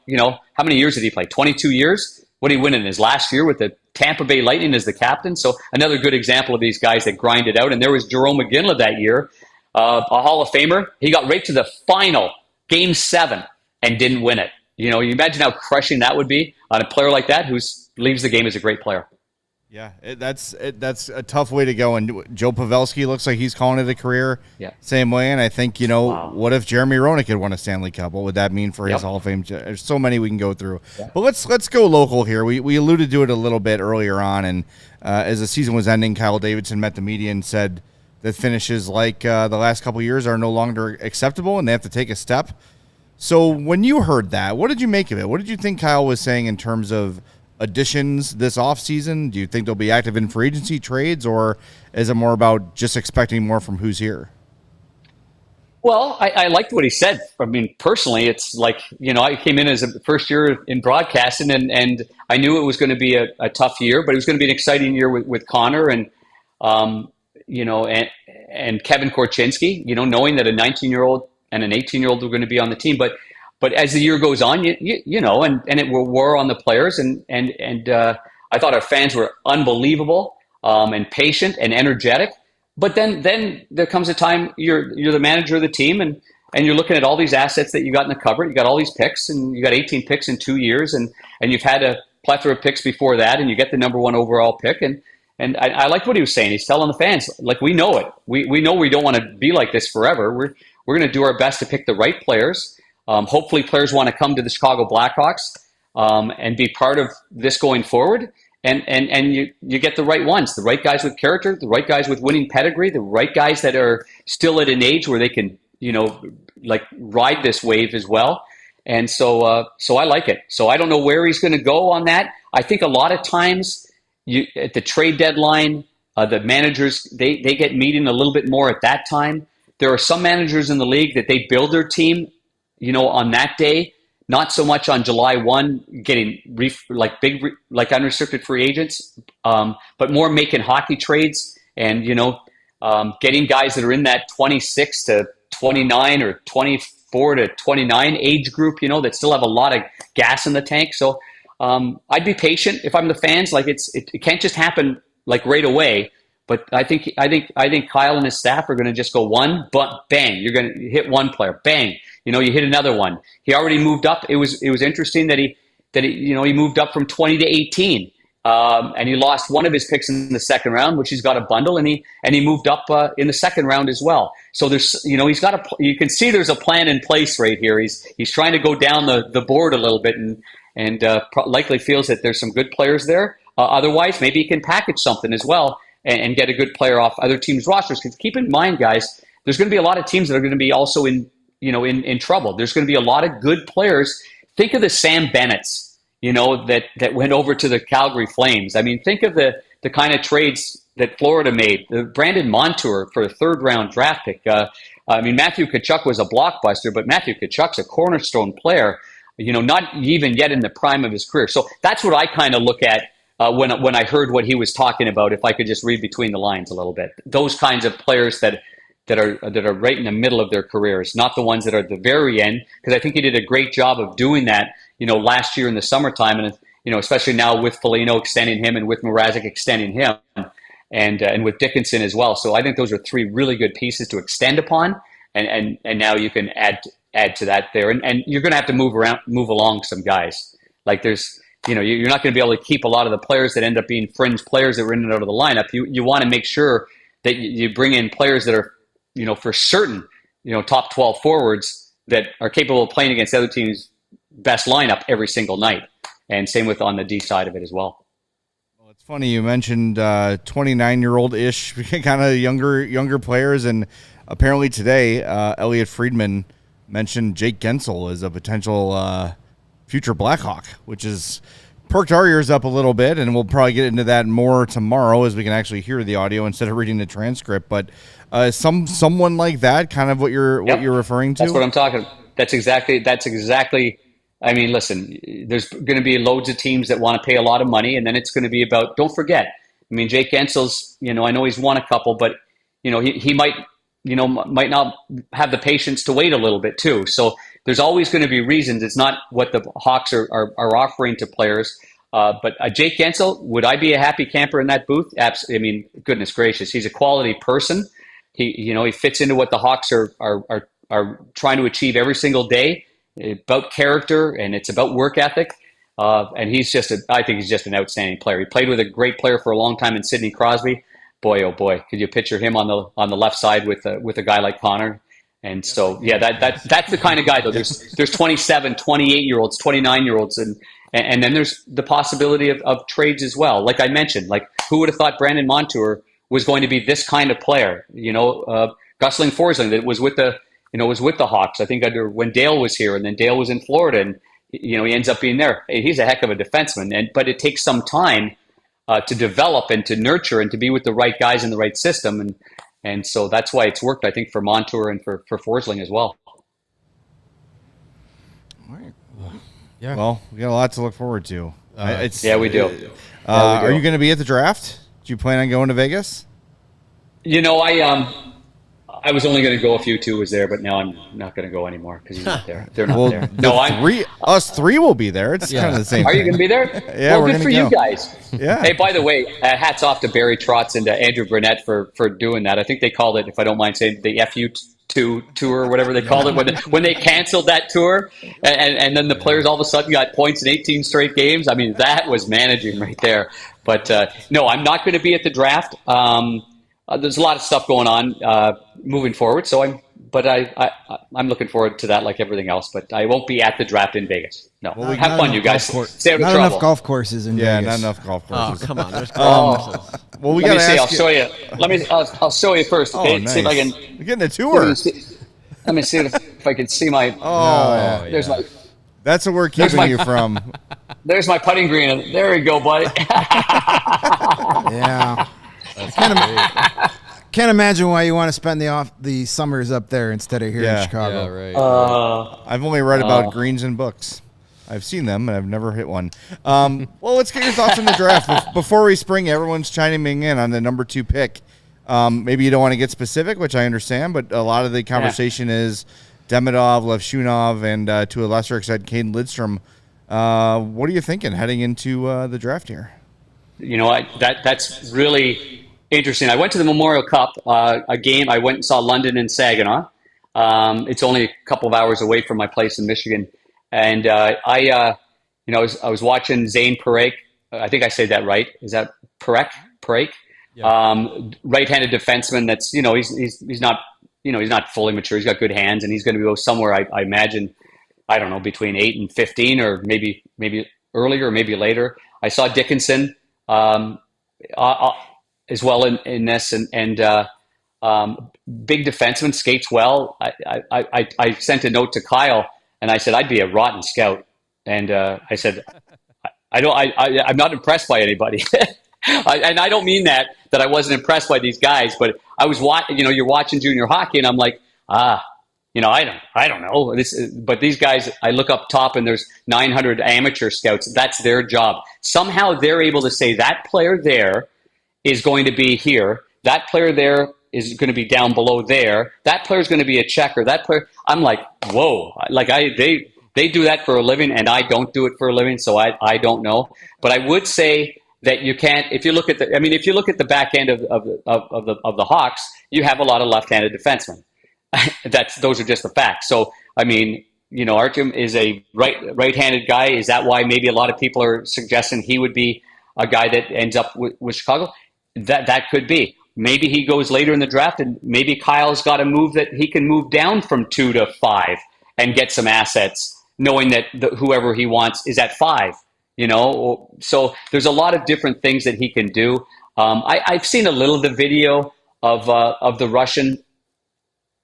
Speaker 5: many years did he play? 22 years. What did he win in his last year with the Tampa Bay Lightning as the captain? So another good example of these guys that grind it out. And there was Jerome McGinley that year, a Hall of Famer. He got right to the final, Game 7, and didn't win it. You imagine how crushing that would be on a player like that who leaves the game as a great player.
Speaker 1: Yeah, that's a tough way to go. And Joe Pavelski looks like he's calling it a career.
Speaker 5: Yeah.
Speaker 1: Same way. And I think, what if Jeremy Roenick had won a Stanley Cup? What would that mean for his Hall of Fame? There's so many we can go through. Yeah. But let's go local here. We alluded to it a little bit earlier on. And as the season was ending, Kyle Davidson met the media and said that finishes like the last couple of years are no longer acceptable and they have to take a step. So when you heard that, what did you make of it? What did you think Kyle was saying in terms of additions this offseason? Do you think they'll be active in free agency trades, or is it more about just expecting more from who's here?
Speaker 5: Well, I liked what he said. I mean, personally, it's like, I came in as a first year in broadcasting, and I knew it was going to be a tough year, but it was going to be an exciting year with Connor and Kevin Korchinski, knowing that a 19-year-old and an 18-year-old were going to be on the team. But as the year goes on, and it wore on the players, and I thought our fans were unbelievable and patient and energetic. But then there comes a time you're the manager of the team, and you're looking at all these assets that you got in the cupboard. You got all these picks, and you got 18 picks in 2 years, and you've had a plethora of picks before that, and you get the number one overall pick. And I liked what he was saying. He's telling the fans, like, we know it. We know we don't want to be like this forever. We're going to do our best to pick the right players. Hopefully players want to come to the Chicago Blackhawks and be part of this going forward. And you get the right ones, the right guys with character, the right guys with winning pedigree, the right guys that are still at an age where they can, ride this wave as well. And so I like it. So I don't know where he's going to go on that. I think a lot of times at the trade deadline, the managers, they get meeting a little bit more at that time. There are some managers in the league that they build their team, on that day, not so much on July 1, getting unrestricted free agents, but more making hockey trades and, getting guys that are in that 26 to 29 or 24 to 29 age group, that still have a lot of gas in the tank. So I'd be patient if I'm the fans. Like it can't just happen like right away. But I think Kyle and his staff are going to just go one, but bang, you're going to hit one player, bang, you hit another one. He already moved up. It was interesting that he moved up from 20 to 18, and he lost one of his picks in the second round, which he's got a bundle, and he moved up in the second round as well. So there's he's got you can see there's a plan in place right here. He's trying to go down the board a little bit and likely feels that there's some good players there. Otherwise, maybe he can package something as well. And get a good player off other teams' rosters. Because keep in mind, guys, there's going to be a lot of teams that are going to be also in trouble. There's going to be a lot of good players. Think of the Sam Bennetts, that went over to the Calgary Flames. I mean, think of the kind of trades that Florida made. The Brandon Montour for a third-round draft pick. I mean, Matthew Tkachuk was a blockbuster, but Matthew Tkachuk's a cornerstone player, not even yet in the prime of his career. So that's what I kind of look at when I heard what he was talking about, if I could just read between the lines a little bit. Those kinds of players that are right in the middle of their careers, not the ones that are at the very end, because I think he did a great job of doing that, last year in the summertime, and especially now with Foligno extending him and with Mrazek extending him, and with Dickinson as well. So I think those are three really good pieces to extend upon, and now you can add to that there, and you're going to have to move along some guys. Like there's, you're not going to be able to keep a lot of the players that end up being fringe players that were in and out of the lineup. You want to make sure that you bring in players that are, for certain, top 12 forwards that are capable of playing against the other team's best lineup every single night. And same with on the D side of it as well.
Speaker 1: Well, it's funny you mentioned 29-year-old-ish kind of younger players, and apparently today Elliot Friedman mentioned Jake Gensel as a potential future Blackhawk, which is perked our ears up a little bit, and we'll probably get into that more tomorrow as we can actually hear the audio instead of reading the transcript. But someone like that, kind of what you're referring to.
Speaker 5: That's what I'm talking. That's exactly. I mean, listen, there's going to be loads of teams that want to pay a lot of money, and then it's going to be about. Don't forget. I mean, Jake Gensel's. I know he's won a couple, but he might not have the patience to wait a little bit too. So there's always going to be reasons. It's not what the Hawks are offering to players. But Jake Gensel, would I be a happy camper in that booth? Absolutely. I mean, goodness gracious, he's a quality person. He fits into what the Hawks are trying to achieve every single day. About character, and it's about work ethic. And I think he's just an outstanding player. He played with a great player for a long time in Sidney Crosby. Boy, oh boy, could you picture him on the left side with a guy like Connor? And so, yeah, that's the kind of guy, though. There's 27, 28-year-olds, 29-year-olds, and then there's the possibility of trades as well. Like I mentioned, like who would have thought Brandon Montour was going to be this kind of player? Gusling Forsling that was with the Hawks. I think when Dale was here, and then Dale was in Florida, and he ends up being there. He's a heck of a defenseman, but it takes some time to develop and to nurture and to be with the right guys in the right system, and so that's why it's worked, I think, for Montour and for Forsling as well.
Speaker 1: All right. Yeah. Well, we got a lot to look forward to.
Speaker 5: We do.
Speaker 1: Are you going to be at the draft? Do you plan on going to Vegas?
Speaker 5: I was only going to go if U2 was there, but now I'm not going to go anymore because he's not there. They're not there. No,
Speaker 1: us three will be there. It's kind of the same.
Speaker 5: Are you going to be there?
Speaker 1: Yeah,
Speaker 5: well, good for you guys.
Speaker 1: Yeah.
Speaker 5: Hey, by the way, hats off to Barry Trotz and Andrew Burnett for doing that. I think they called it, if I don't mind saying, the FU2 tour or whatever they called it when they canceled that tour, and then the players all of a sudden got points in 18 straight games. I mean, that was managing right there. But no, I'm not going to be at the draft. There's a lot of stuff going on moving forward, so I'm looking forward to that like everything else. But I won't be at the draft in Vegas. No, have fun, you guys. Stay out of trouble.
Speaker 2: Not enough golf courses in Vegas.
Speaker 1: Not enough golf courses.
Speaker 3: Oh, come on, there's golf courses.
Speaker 1: Well,
Speaker 5: Let me see. I'll show you. I'll show you first.
Speaker 1: Oh,
Speaker 5: Okay?
Speaker 1: nice.
Speaker 5: See if I can.
Speaker 1: You're getting a tour.
Speaker 5: Let me see if I can see my. There's my.
Speaker 1: That's what we're keeping you from.
Speaker 5: There's my putting green. There we go, buddy.
Speaker 2: Yeah. Can't imagine why you want to spend the summers up there instead of here in Chicago.
Speaker 4: Yeah, right.
Speaker 1: I've only read about greens in books. I've seen them, and I've never hit one. Well, let's get your thoughts on the draft. Before we spring, everyone's chiming in on the number 2 pick. Maybe you don't want to get specific, which I understand, but a lot of the conversation is Demidov, Levshunov, and to a lesser extent, Caden Lidstrom. What are you thinking heading into the draft here?
Speaker 5: That's really interesting. I went to the Memorial Cup, a game. I went and saw London and Saginaw. It's only a couple of hours away from my place in Michigan, and I was watching Zane Parekh. I think I said that right. Is that Parekh? Yeah. Right-handed defenseman. That's he's not fully mature. He's got good hands, and he's going to go somewhere. I imagine. I don't know, between 8 and 15, or maybe earlier, or maybe later. I saw Dickinson. As well in this, and big defenseman, skates well. I sent a note to Kyle, and I said I'd be a rotten scout, and I said I'm not impressed by anybody, and I don't mean that I wasn't impressed by these guys, but I was you're watching junior hockey, and I'm like, I don't know. But these guys, I look up top and there's 900 amateur scouts. That's their job. Somehow they're able to say that player there is going to be here. That player there is going to be down below there. That player is going to be a checker. That player, I'm like, whoa. Like they do that for a living, and I don't do it for a living, so I don't know. But I would say that you can't. If you look at the back end of the Hawks, you have a lot of left-handed defensemen. Those are just the facts. So I mean, Artem is a right-handed guy. Is that why maybe a lot of people are suggesting he would be a guy that ends up with Chicago? That could be. Maybe he goes later in the draft, and maybe Kyle's got a move that he can move down from 2 to 5 and get some assets, knowing that whoever he wants is at 5. So there's a lot of different things that he can do. I've seen a little of the video of the Russian.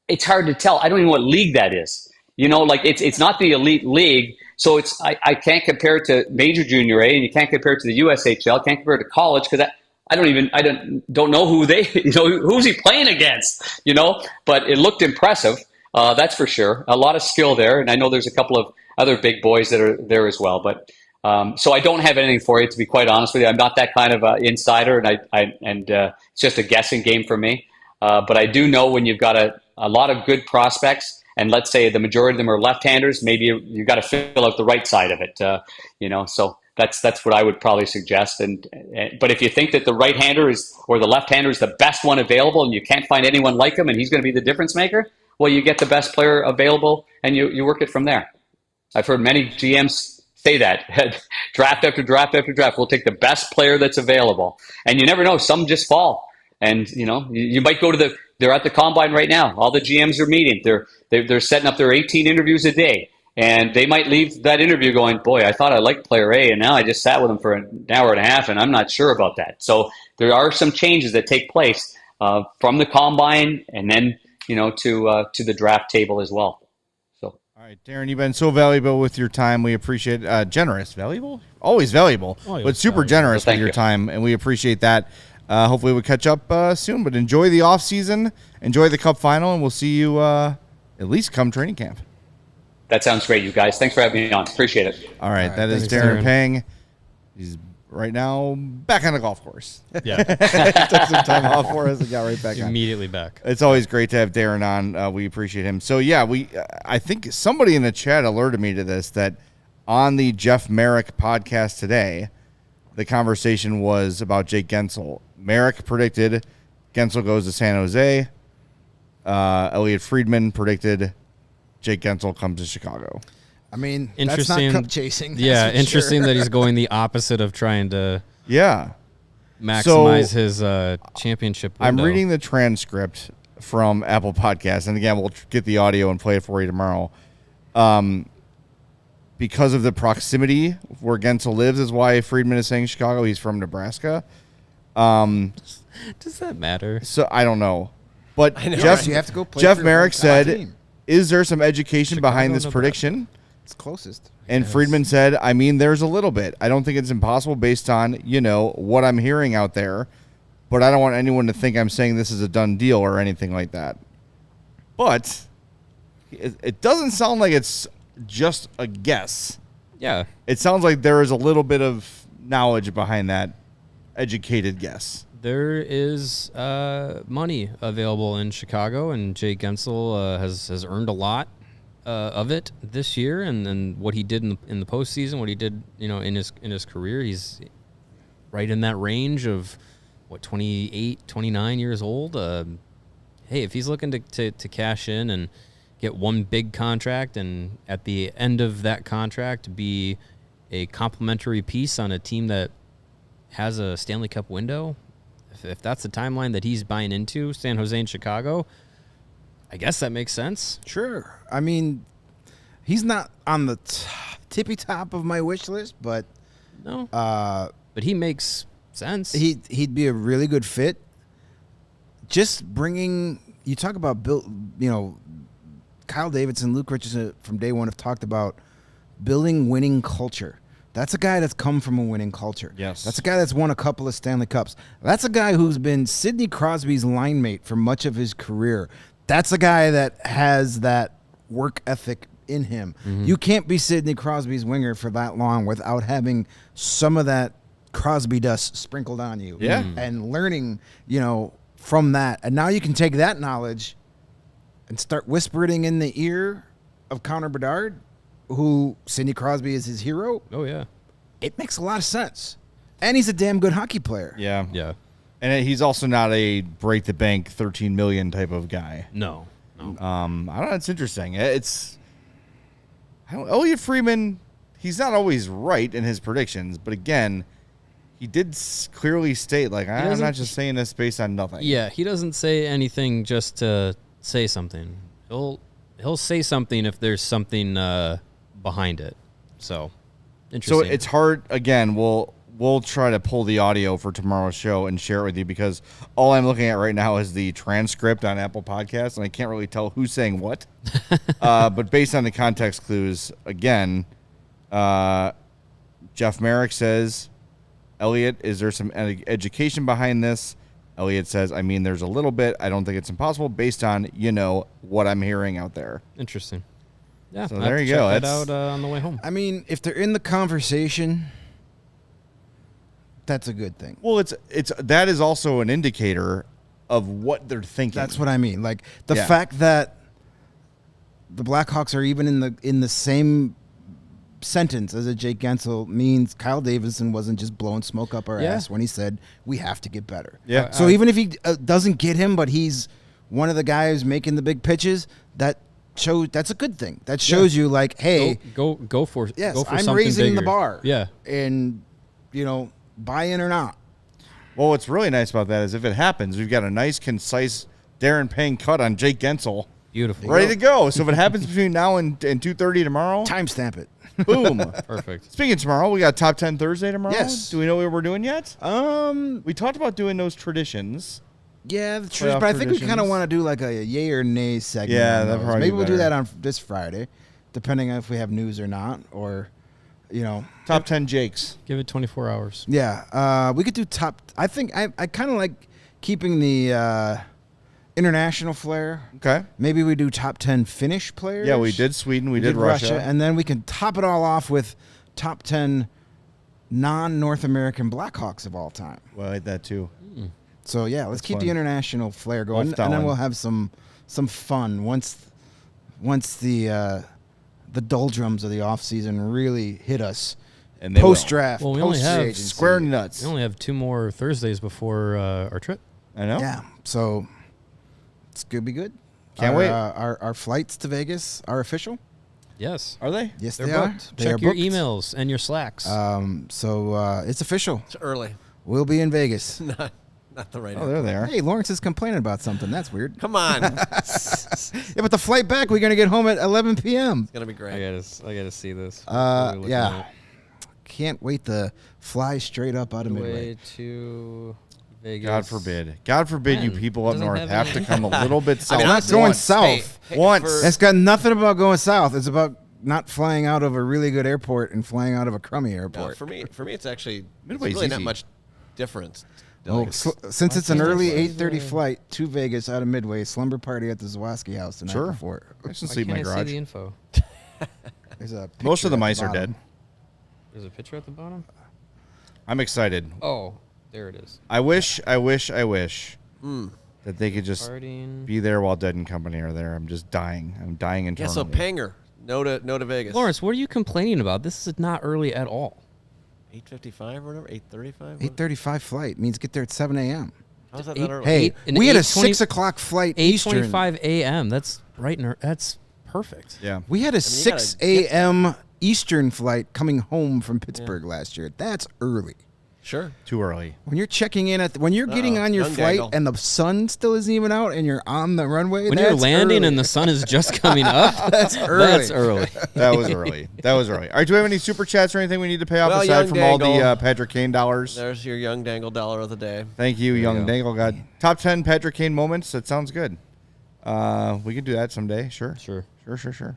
Speaker 5: It's hard to tell. I don't even know what league that is. It's not the elite league. So I can't compare it to Major Junior A, and you can't compare it to the USHL. Can't compare it to college because I don't know who who's he playing against. But it looked impressive. That's for sure. A lot of skill there, and I know there's a couple of other big boys that are there as well. But so I don't have anything for you, to be quite honest with you. I'm not that kind of insider, and it's just a guessing game for me. But I do know when you've got a lot of good prospects, and let's say the majority of them are left-handers, maybe you've got to fill out the right side of it. So that's what I would probably suggest. But if you think that the right-hander or the left-hander is the best one available, and you can't find anyone like him, and he's going to be the difference maker, well, you get the best player available, and you work it from there. I've heard many GMs say that draft after draft after draft. We'll take the best player that's available, and you never know. Some just fall, and you might go to they're at the combine right now. All the GMs are meeting. They're setting up their 18 interviews a day, and they might leave that interview going, boy, I thought I liked player A, and now I just sat with him for an hour and a half, and I'm not sure about that. So there are some changes that take place from the combine, and then to the draft table as well. So.
Speaker 1: All right, Darren, you've been so valuable with your time. We appreciate generous, valuable, always valuable, but super generous with your time, and we appreciate that. Hopefully we'll catch up soon, but enjoy the off season, enjoy the Cup Final, and we'll see you at least come training camp.
Speaker 5: That sounds great, you guys. Thanks for having me on. Appreciate it.
Speaker 1: All right, that is Darren Pang. He's right now back on the golf course.
Speaker 4: Yeah.
Speaker 1: Took some time off for us and got right back
Speaker 4: Immediately back.
Speaker 1: It's always great to have Darren on. We appreciate him. So, yeah, I think somebody in the chat alerted me to this, that on the Jeff Merrick podcast today, the conversation was about Jake Gensel. Merrick predicted Gensel goes to San Jose. Elliot Friedman predicted Jake Gensel comes to Chicago.
Speaker 2: I mean, that's not cup chasing.
Speaker 4: Yeah, interesting that he's going the opposite of trying to maximize his championship window.
Speaker 1: I'm reading the transcript from Apple Podcasts, and again, we'll get the audio and play it for you tomorrow. Because of the proximity where Gensel lives is why Friedman is saying Chicago. He's from Nebraska.
Speaker 4: Does that matter?
Speaker 1: So I don't know. But
Speaker 2: You have to go play
Speaker 1: Jeff
Speaker 2: for
Speaker 1: Merrick said,
Speaker 2: team.
Speaker 1: is there some education
Speaker 4: Chicago,
Speaker 1: behind this
Speaker 4: Nebraska.
Speaker 1: prediction?
Speaker 2: It's closest.
Speaker 1: And Friedman said, I mean, there's a little bit. I don't think it's impossible based on, what I'm hearing out there. But I don't want anyone to think I'm saying this is a done deal or anything like that. But it doesn't sound like it's just a guess.
Speaker 4: Yeah.
Speaker 1: It sounds like there is a little bit of knowledge behind that educated guess.
Speaker 4: There is money available in Chicago, and Jay Gensel has earned a lot of it this year. And then what he did in the postseason, what he did, in his career, he's right in that range of 28, 29 years old. Hey, if he's looking to cash in and get one big contract, and at the end of that contract be a complimentary piece on a team that has a Stanley Cup window, if that's the timeline that he's buying into, San Jose and Chicago, I guess that makes sense.
Speaker 2: Sure. I mean, he's not on the tippy top of my wish list, but
Speaker 4: No. But he makes sense.
Speaker 2: he'd be a really good fit. Just bringing, you talk about Kyle Davidson, Luke Richardson from day one have talked about building winning culture. That's a guy that's come from a winning culture.
Speaker 1: Yes.
Speaker 2: That's a guy that's won a couple of Stanley Cups. That's a guy who's been Sidney Crosby's line mate for much of his career. That's a guy that has that work ethic in him. You can't be Sidney Crosby's winger for that long without having some of that Crosby dust sprinkled on you.
Speaker 1: Yeah.
Speaker 2: And learning, from that. And now you can take that knowledge and start whispering in the ear of Connor Bedard, who Sidney Crosby is his hero.
Speaker 4: Oh, yeah.
Speaker 2: It makes a lot of sense. And he's a damn good hockey player.
Speaker 1: Yeah.
Speaker 4: Yeah.
Speaker 1: And he's also not a break the bank 13 million type of guy.
Speaker 4: No.
Speaker 1: I don't know. It's interesting. Elliot Friedman, he's not always right in his predictions, but again, he did clearly state, like, I'm not just saying this based on nothing.
Speaker 4: Yeah, he doesn't say anything just to say something. He'll say something if there's something behind it. So, interesting.
Speaker 1: So it's hard. Again, we'll try to pull the audio for tomorrow's show and share it with you, because all I'm looking at right now is the transcript on Apple Podcasts, and I can't really tell who's saying what. But based on the context clues, again, Jeff Merrick says, Elliot, is there some education behind this? Elliot says, there's a little bit. I don't think it's impossible based on, what I'm hearing out there.
Speaker 4: Interesting. Yeah,
Speaker 1: So
Speaker 4: I'll
Speaker 1: there
Speaker 4: have to
Speaker 1: you go.
Speaker 4: check that out on the way home.
Speaker 2: If they're in the conversation, that's a good thing.
Speaker 1: Well, that is also an indicator of what they're thinking.
Speaker 2: That's what I mean. Like the fact that the Blackhawks are even in the same sentence as a Jake Gensel means Kyle Davidson wasn't just blowing smoke up our ass when he said we have to get better.
Speaker 1: Yeah.
Speaker 2: So even if he doesn't get him, but he's one of the guys making the big pitches, that's a good thing. That shows you, like, hey,
Speaker 4: go for
Speaker 2: yes,
Speaker 4: go for
Speaker 2: I'm
Speaker 4: something
Speaker 2: raising the
Speaker 4: bigger.
Speaker 2: bar.
Speaker 4: Yeah,
Speaker 2: and buy in or not.
Speaker 1: Well, what's really nice about that is if it happens, we've got a nice, concise Darren Pang cut on Jake Gensel.
Speaker 4: beautiful,
Speaker 1: Ready to go. So if it happens between now and 2:30 tomorrow,
Speaker 2: Timestamp it.
Speaker 1: boom.
Speaker 4: perfect.
Speaker 1: Speaking of tomorrow, we got Top 10 Thursday tomorrow.
Speaker 2: Yes.
Speaker 1: Do we know what we're doing yet?
Speaker 2: Um,
Speaker 1: We talked about doing those traditions.
Speaker 2: Yeah, the truth,
Speaker 1: Playoff
Speaker 2: but I think we kind of
Speaker 1: traditions.
Speaker 2: want to do like a yay or nay segment.
Speaker 1: Yeah,
Speaker 2: on
Speaker 1: that'd
Speaker 2: those.
Speaker 1: probably
Speaker 2: Maybe
Speaker 1: be
Speaker 2: we'll do
Speaker 1: better.
Speaker 2: that on this Friday, depending on if we have news or not, or
Speaker 1: Top 10 Jakes.
Speaker 4: Give it 24 hours.
Speaker 2: Yeah, we could do top. I think I kind of like keeping the international flair.
Speaker 1: Okay.
Speaker 2: Maybe we do top 10 Finnish players.
Speaker 1: Yeah, we did Sweden. We did Russia.
Speaker 2: and then we can top it all off with top 10 non-North American Blackhawks of all time.
Speaker 1: Well, I like that too.
Speaker 2: So yeah, let's
Speaker 1: That's
Speaker 2: keep
Speaker 1: fun.
Speaker 2: the international flair going,
Speaker 1: Left
Speaker 2: and then
Speaker 1: on.
Speaker 2: we'll have some fun once the doldrums of the offseason really hit us.
Speaker 1: And they will.
Speaker 2: Post draft,
Speaker 4: Well, we only
Speaker 2: post
Speaker 4: have
Speaker 2: agency.
Speaker 1: Square nuts.
Speaker 4: We only have 2 more Thursdays before our trip.
Speaker 1: I know.
Speaker 2: Yeah, so it's gonna be good.
Speaker 1: Can't wait.
Speaker 2: Our flights to Vegas are official.
Speaker 4: Yes,
Speaker 1: Are they?
Speaker 2: Yes,
Speaker 4: they're
Speaker 2: they
Speaker 4: booked.
Speaker 2: are. They
Speaker 4: Check
Speaker 2: are
Speaker 4: your
Speaker 2: booked.
Speaker 4: emails and your Slacks.
Speaker 2: So it's official.
Speaker 3: It's early.
Speaker 2: We'll be in Vegas.
Speaker 3: Not the right
Speaker 1: Oh,
Speaker 3: answer.
Speaker 1: they're there.
Speaker 2: Hey, Lawrence is complaining about something. That's weird.
Speaker 3: Come on.
Speaker 2: Yeah, but the flight back, we're gonna get home at 11 p.m.
Speaker 3: It's going to be great.
Speaker 4: I gotta see this.
Speaker 2: Yeah. Can't wait to fly straight up out of Midway.
Speaker 4: Way to Vegas.
Speaker 1: God forbid. God forbid you
Speaker 4: Man,
Speaker 1: people up
Speaker 4: doesn't
Speaker 1: north
Speaker 4: have
Speaker 1: have to
Speaker 4: any-
Speaker 1: come a little bit south.
Speaker 2: I'm not going
Speaker 1: once.
Speaker 2: south.
Speaker 1: Once.
Speaker 3: for-
Speaker 2: It's got nothing about going south. It's about not flying out of a really good airport and flying out of a crummy
Speaker 3: No,
Speaker 2: airport.
Speaker 3: for me, it's actually
Speaker 1: Midway's
Speaker 3: really not
Speaker 1: easy.
Speaker 3: much difference.
Speaker 2: Oh,
Speaker 3: Like,
Speaker 2: since it's an
Speaker 4: can't
Speaker 2: early
Speaker 4: I
Speaker 2: 8:30 flight to Vegas out of Midway, slumber party at the Zawaski house the night
Speaker 1: Sure.
Speaker 2: before.
Speaker 1: I can
Speaker 4: Why
Speaker 1: sleep in my
Speaker 4: can't I see
Speaker 1: garage.
Speaker 4: the info?
Speaker 2: There's a
Speaker 1: Most of
Speaker 2: picture
Speaker 1: the
Speaker 2: at
Speaker 1: mice are
Speaker 2: bottom.
Speaker 1: dead.
Speaker 4: There's a picture at the bottom.
Speaker 1: I'm excited.
Speaker 4: Oh, there it is.
Speaker 1: I wish that they could just
Speaker 4: Partying.
Speaker 1: be there while Dead and Company are there. I'm just dying. I'm dying
Speaker 3: yeah,
Speaker 1: internally.
Speaker 3: so Panger, no to Vegas.
Speaker 4: Lawrence, what are you complaining about? This is not early at all.
Speaker 3: 8:55 or whatever, 8:35.
Speaker 2: 8:35 flight means get there at 7 a.m.
Speaker 3: How's that
Speaker 4: Eight-
Speaker 3: not early?
Speaker 2: Hey,
Speaker 4: an
Speaker 2: we had a
Speaker 4: 8:20
Speaker 2: 6 o'clock flight Eastern.
Speaker 4: 8:25 a.m. That's right. That's perfect.
Speaker 1: Yeah.
Speaker 2: We had a
Speaker 3: you
Speaker 2: 6
Speaker 3: gotta get-
Speaker 2: a.m. Eastern flight coming home from Pittsburgh last year. That's early.
Speaker 3: Sure.
Speaker 1: Too early.
Speaker 2: When you're checking in when you're getting on your
Speaker 3: young
Speaker 2: flight
Speaker 3: gaggle.
Speaker 2: and the sun still isn't even out and you're on the runway,
Speaker 4: When you're
Speaker 2: that's
Speaker 4: landing
Speaker 2: early.
Speaker 4: and the sun is just coming up,
Speaker 2: That's early.
Speaker 4: That's early.
Speaker 1: That was early. That was early. All right, do we have any super chats or anything we need to pay off
Speaker 3: Well,
Speaker 1: aside
Speaker 3: Young
Speaker 1: from all the
Speaker 3: Dangle.
Speaker 1: Patrick Kane dollars?
Speaker 3: There's your young dangle dollar of the day.
Speaker 1: Thank you, Young
Speaker 4: go.
Speaker 1: Dangle God. Top 10 Patrick Kane moments. That sounds good. We can do that someday. Sure.
Speaker 4: Sure.
Speaker 1: Sure.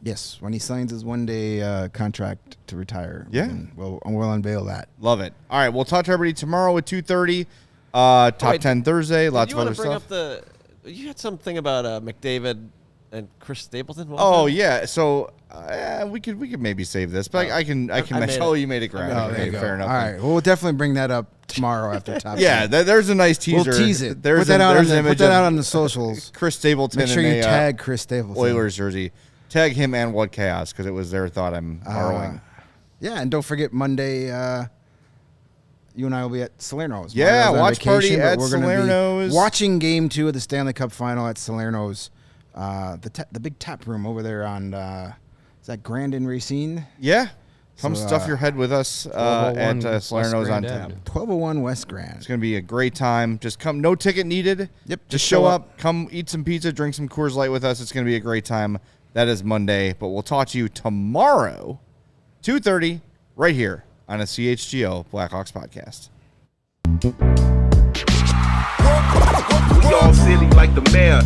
Speaker 2: Yes, when he signs his one-day contract to retire.
Speaker 1: Yeah.
Speaker 2: We'll unveil that.
Speaker 1: Love it. All right, we'll talk to everybody tomorrow at 2:30. Top
Speaker 3: Wait,
Speaker 1: 10 Thursday. Lots
Speaker 3: Did
Speaker 1: of
Speaker 3: you
Speaker 1: other
Speaker 3: want to bring
Speaker 1: stuff.
Speaker 3: up You had something about McDavid and Chris Stapleton. What was
Speaker 1: Oh
Speaker 3: that?
Speaker 1: yeah, so we could maybe save this, but I can mention. Oh, you made it grab.
Speaker 2: Oh, there
Speaker 1: Okay,
Speaker 2: you go.
Speaker 1: fair enough.
Speaker 2: All right, we'll definitely bring that up tomorrow after top.
Speaker 1: Yeah, there's a nice teaser.
Speaker 2: We'll tease it.
Speaker 1: There's
Speaker 2: put that out
Speaker 1: an
Speaker 2: on the socials.
Speaker 1: Chris Stapleton.
Speaker 2: Make sure
Speaker 1: in
Speaker 2: you tag Chris Stapleton.
Speaker 1: Oilers jersey. Tag him and What Chaos because it was their thought. I'm borrowing.
Speaker 2: Yeah, and don't forget Monday. You and I will be at Salerno's.
Speaker 1: Yeah,
Speaker 2: Mario's on
Speaker 1: watch party
Speaker 2: vacation, but
Speaker 1: at
Speaker 2: we're gonna be
Speaker 1: Salerno's.
Speaker 2: Watching Game 2 of the Stanley Cup Final at Salerno's. The big tap room over there on is that Grand and Racine?
Speaker 1: Yeah, come
Speaker 2: So,
Speaker 1: stuff your head with us at
Speaker 4: 1201
Speaker 1: Salerno's
Speaker 4: West
Speaker 1: on
Speaker 4: Grand
Speaker 1: tap.
Speaker 4: Avenue.
Speaker 2: 1201 West Grand.
Speaker 1: It's gonna be a great time. Just come, no ticket needed.
Speaker 2: Yep,
Speaker 1: just show up. Come eat some pizza, drink some Coors Light with us. It's gonna be a great time. That is Monday, but we'll talk to you tomorrow, 2:30, right here on a CHGO Blackhawks podcast.
Speaker 6: We all silly like the mayor.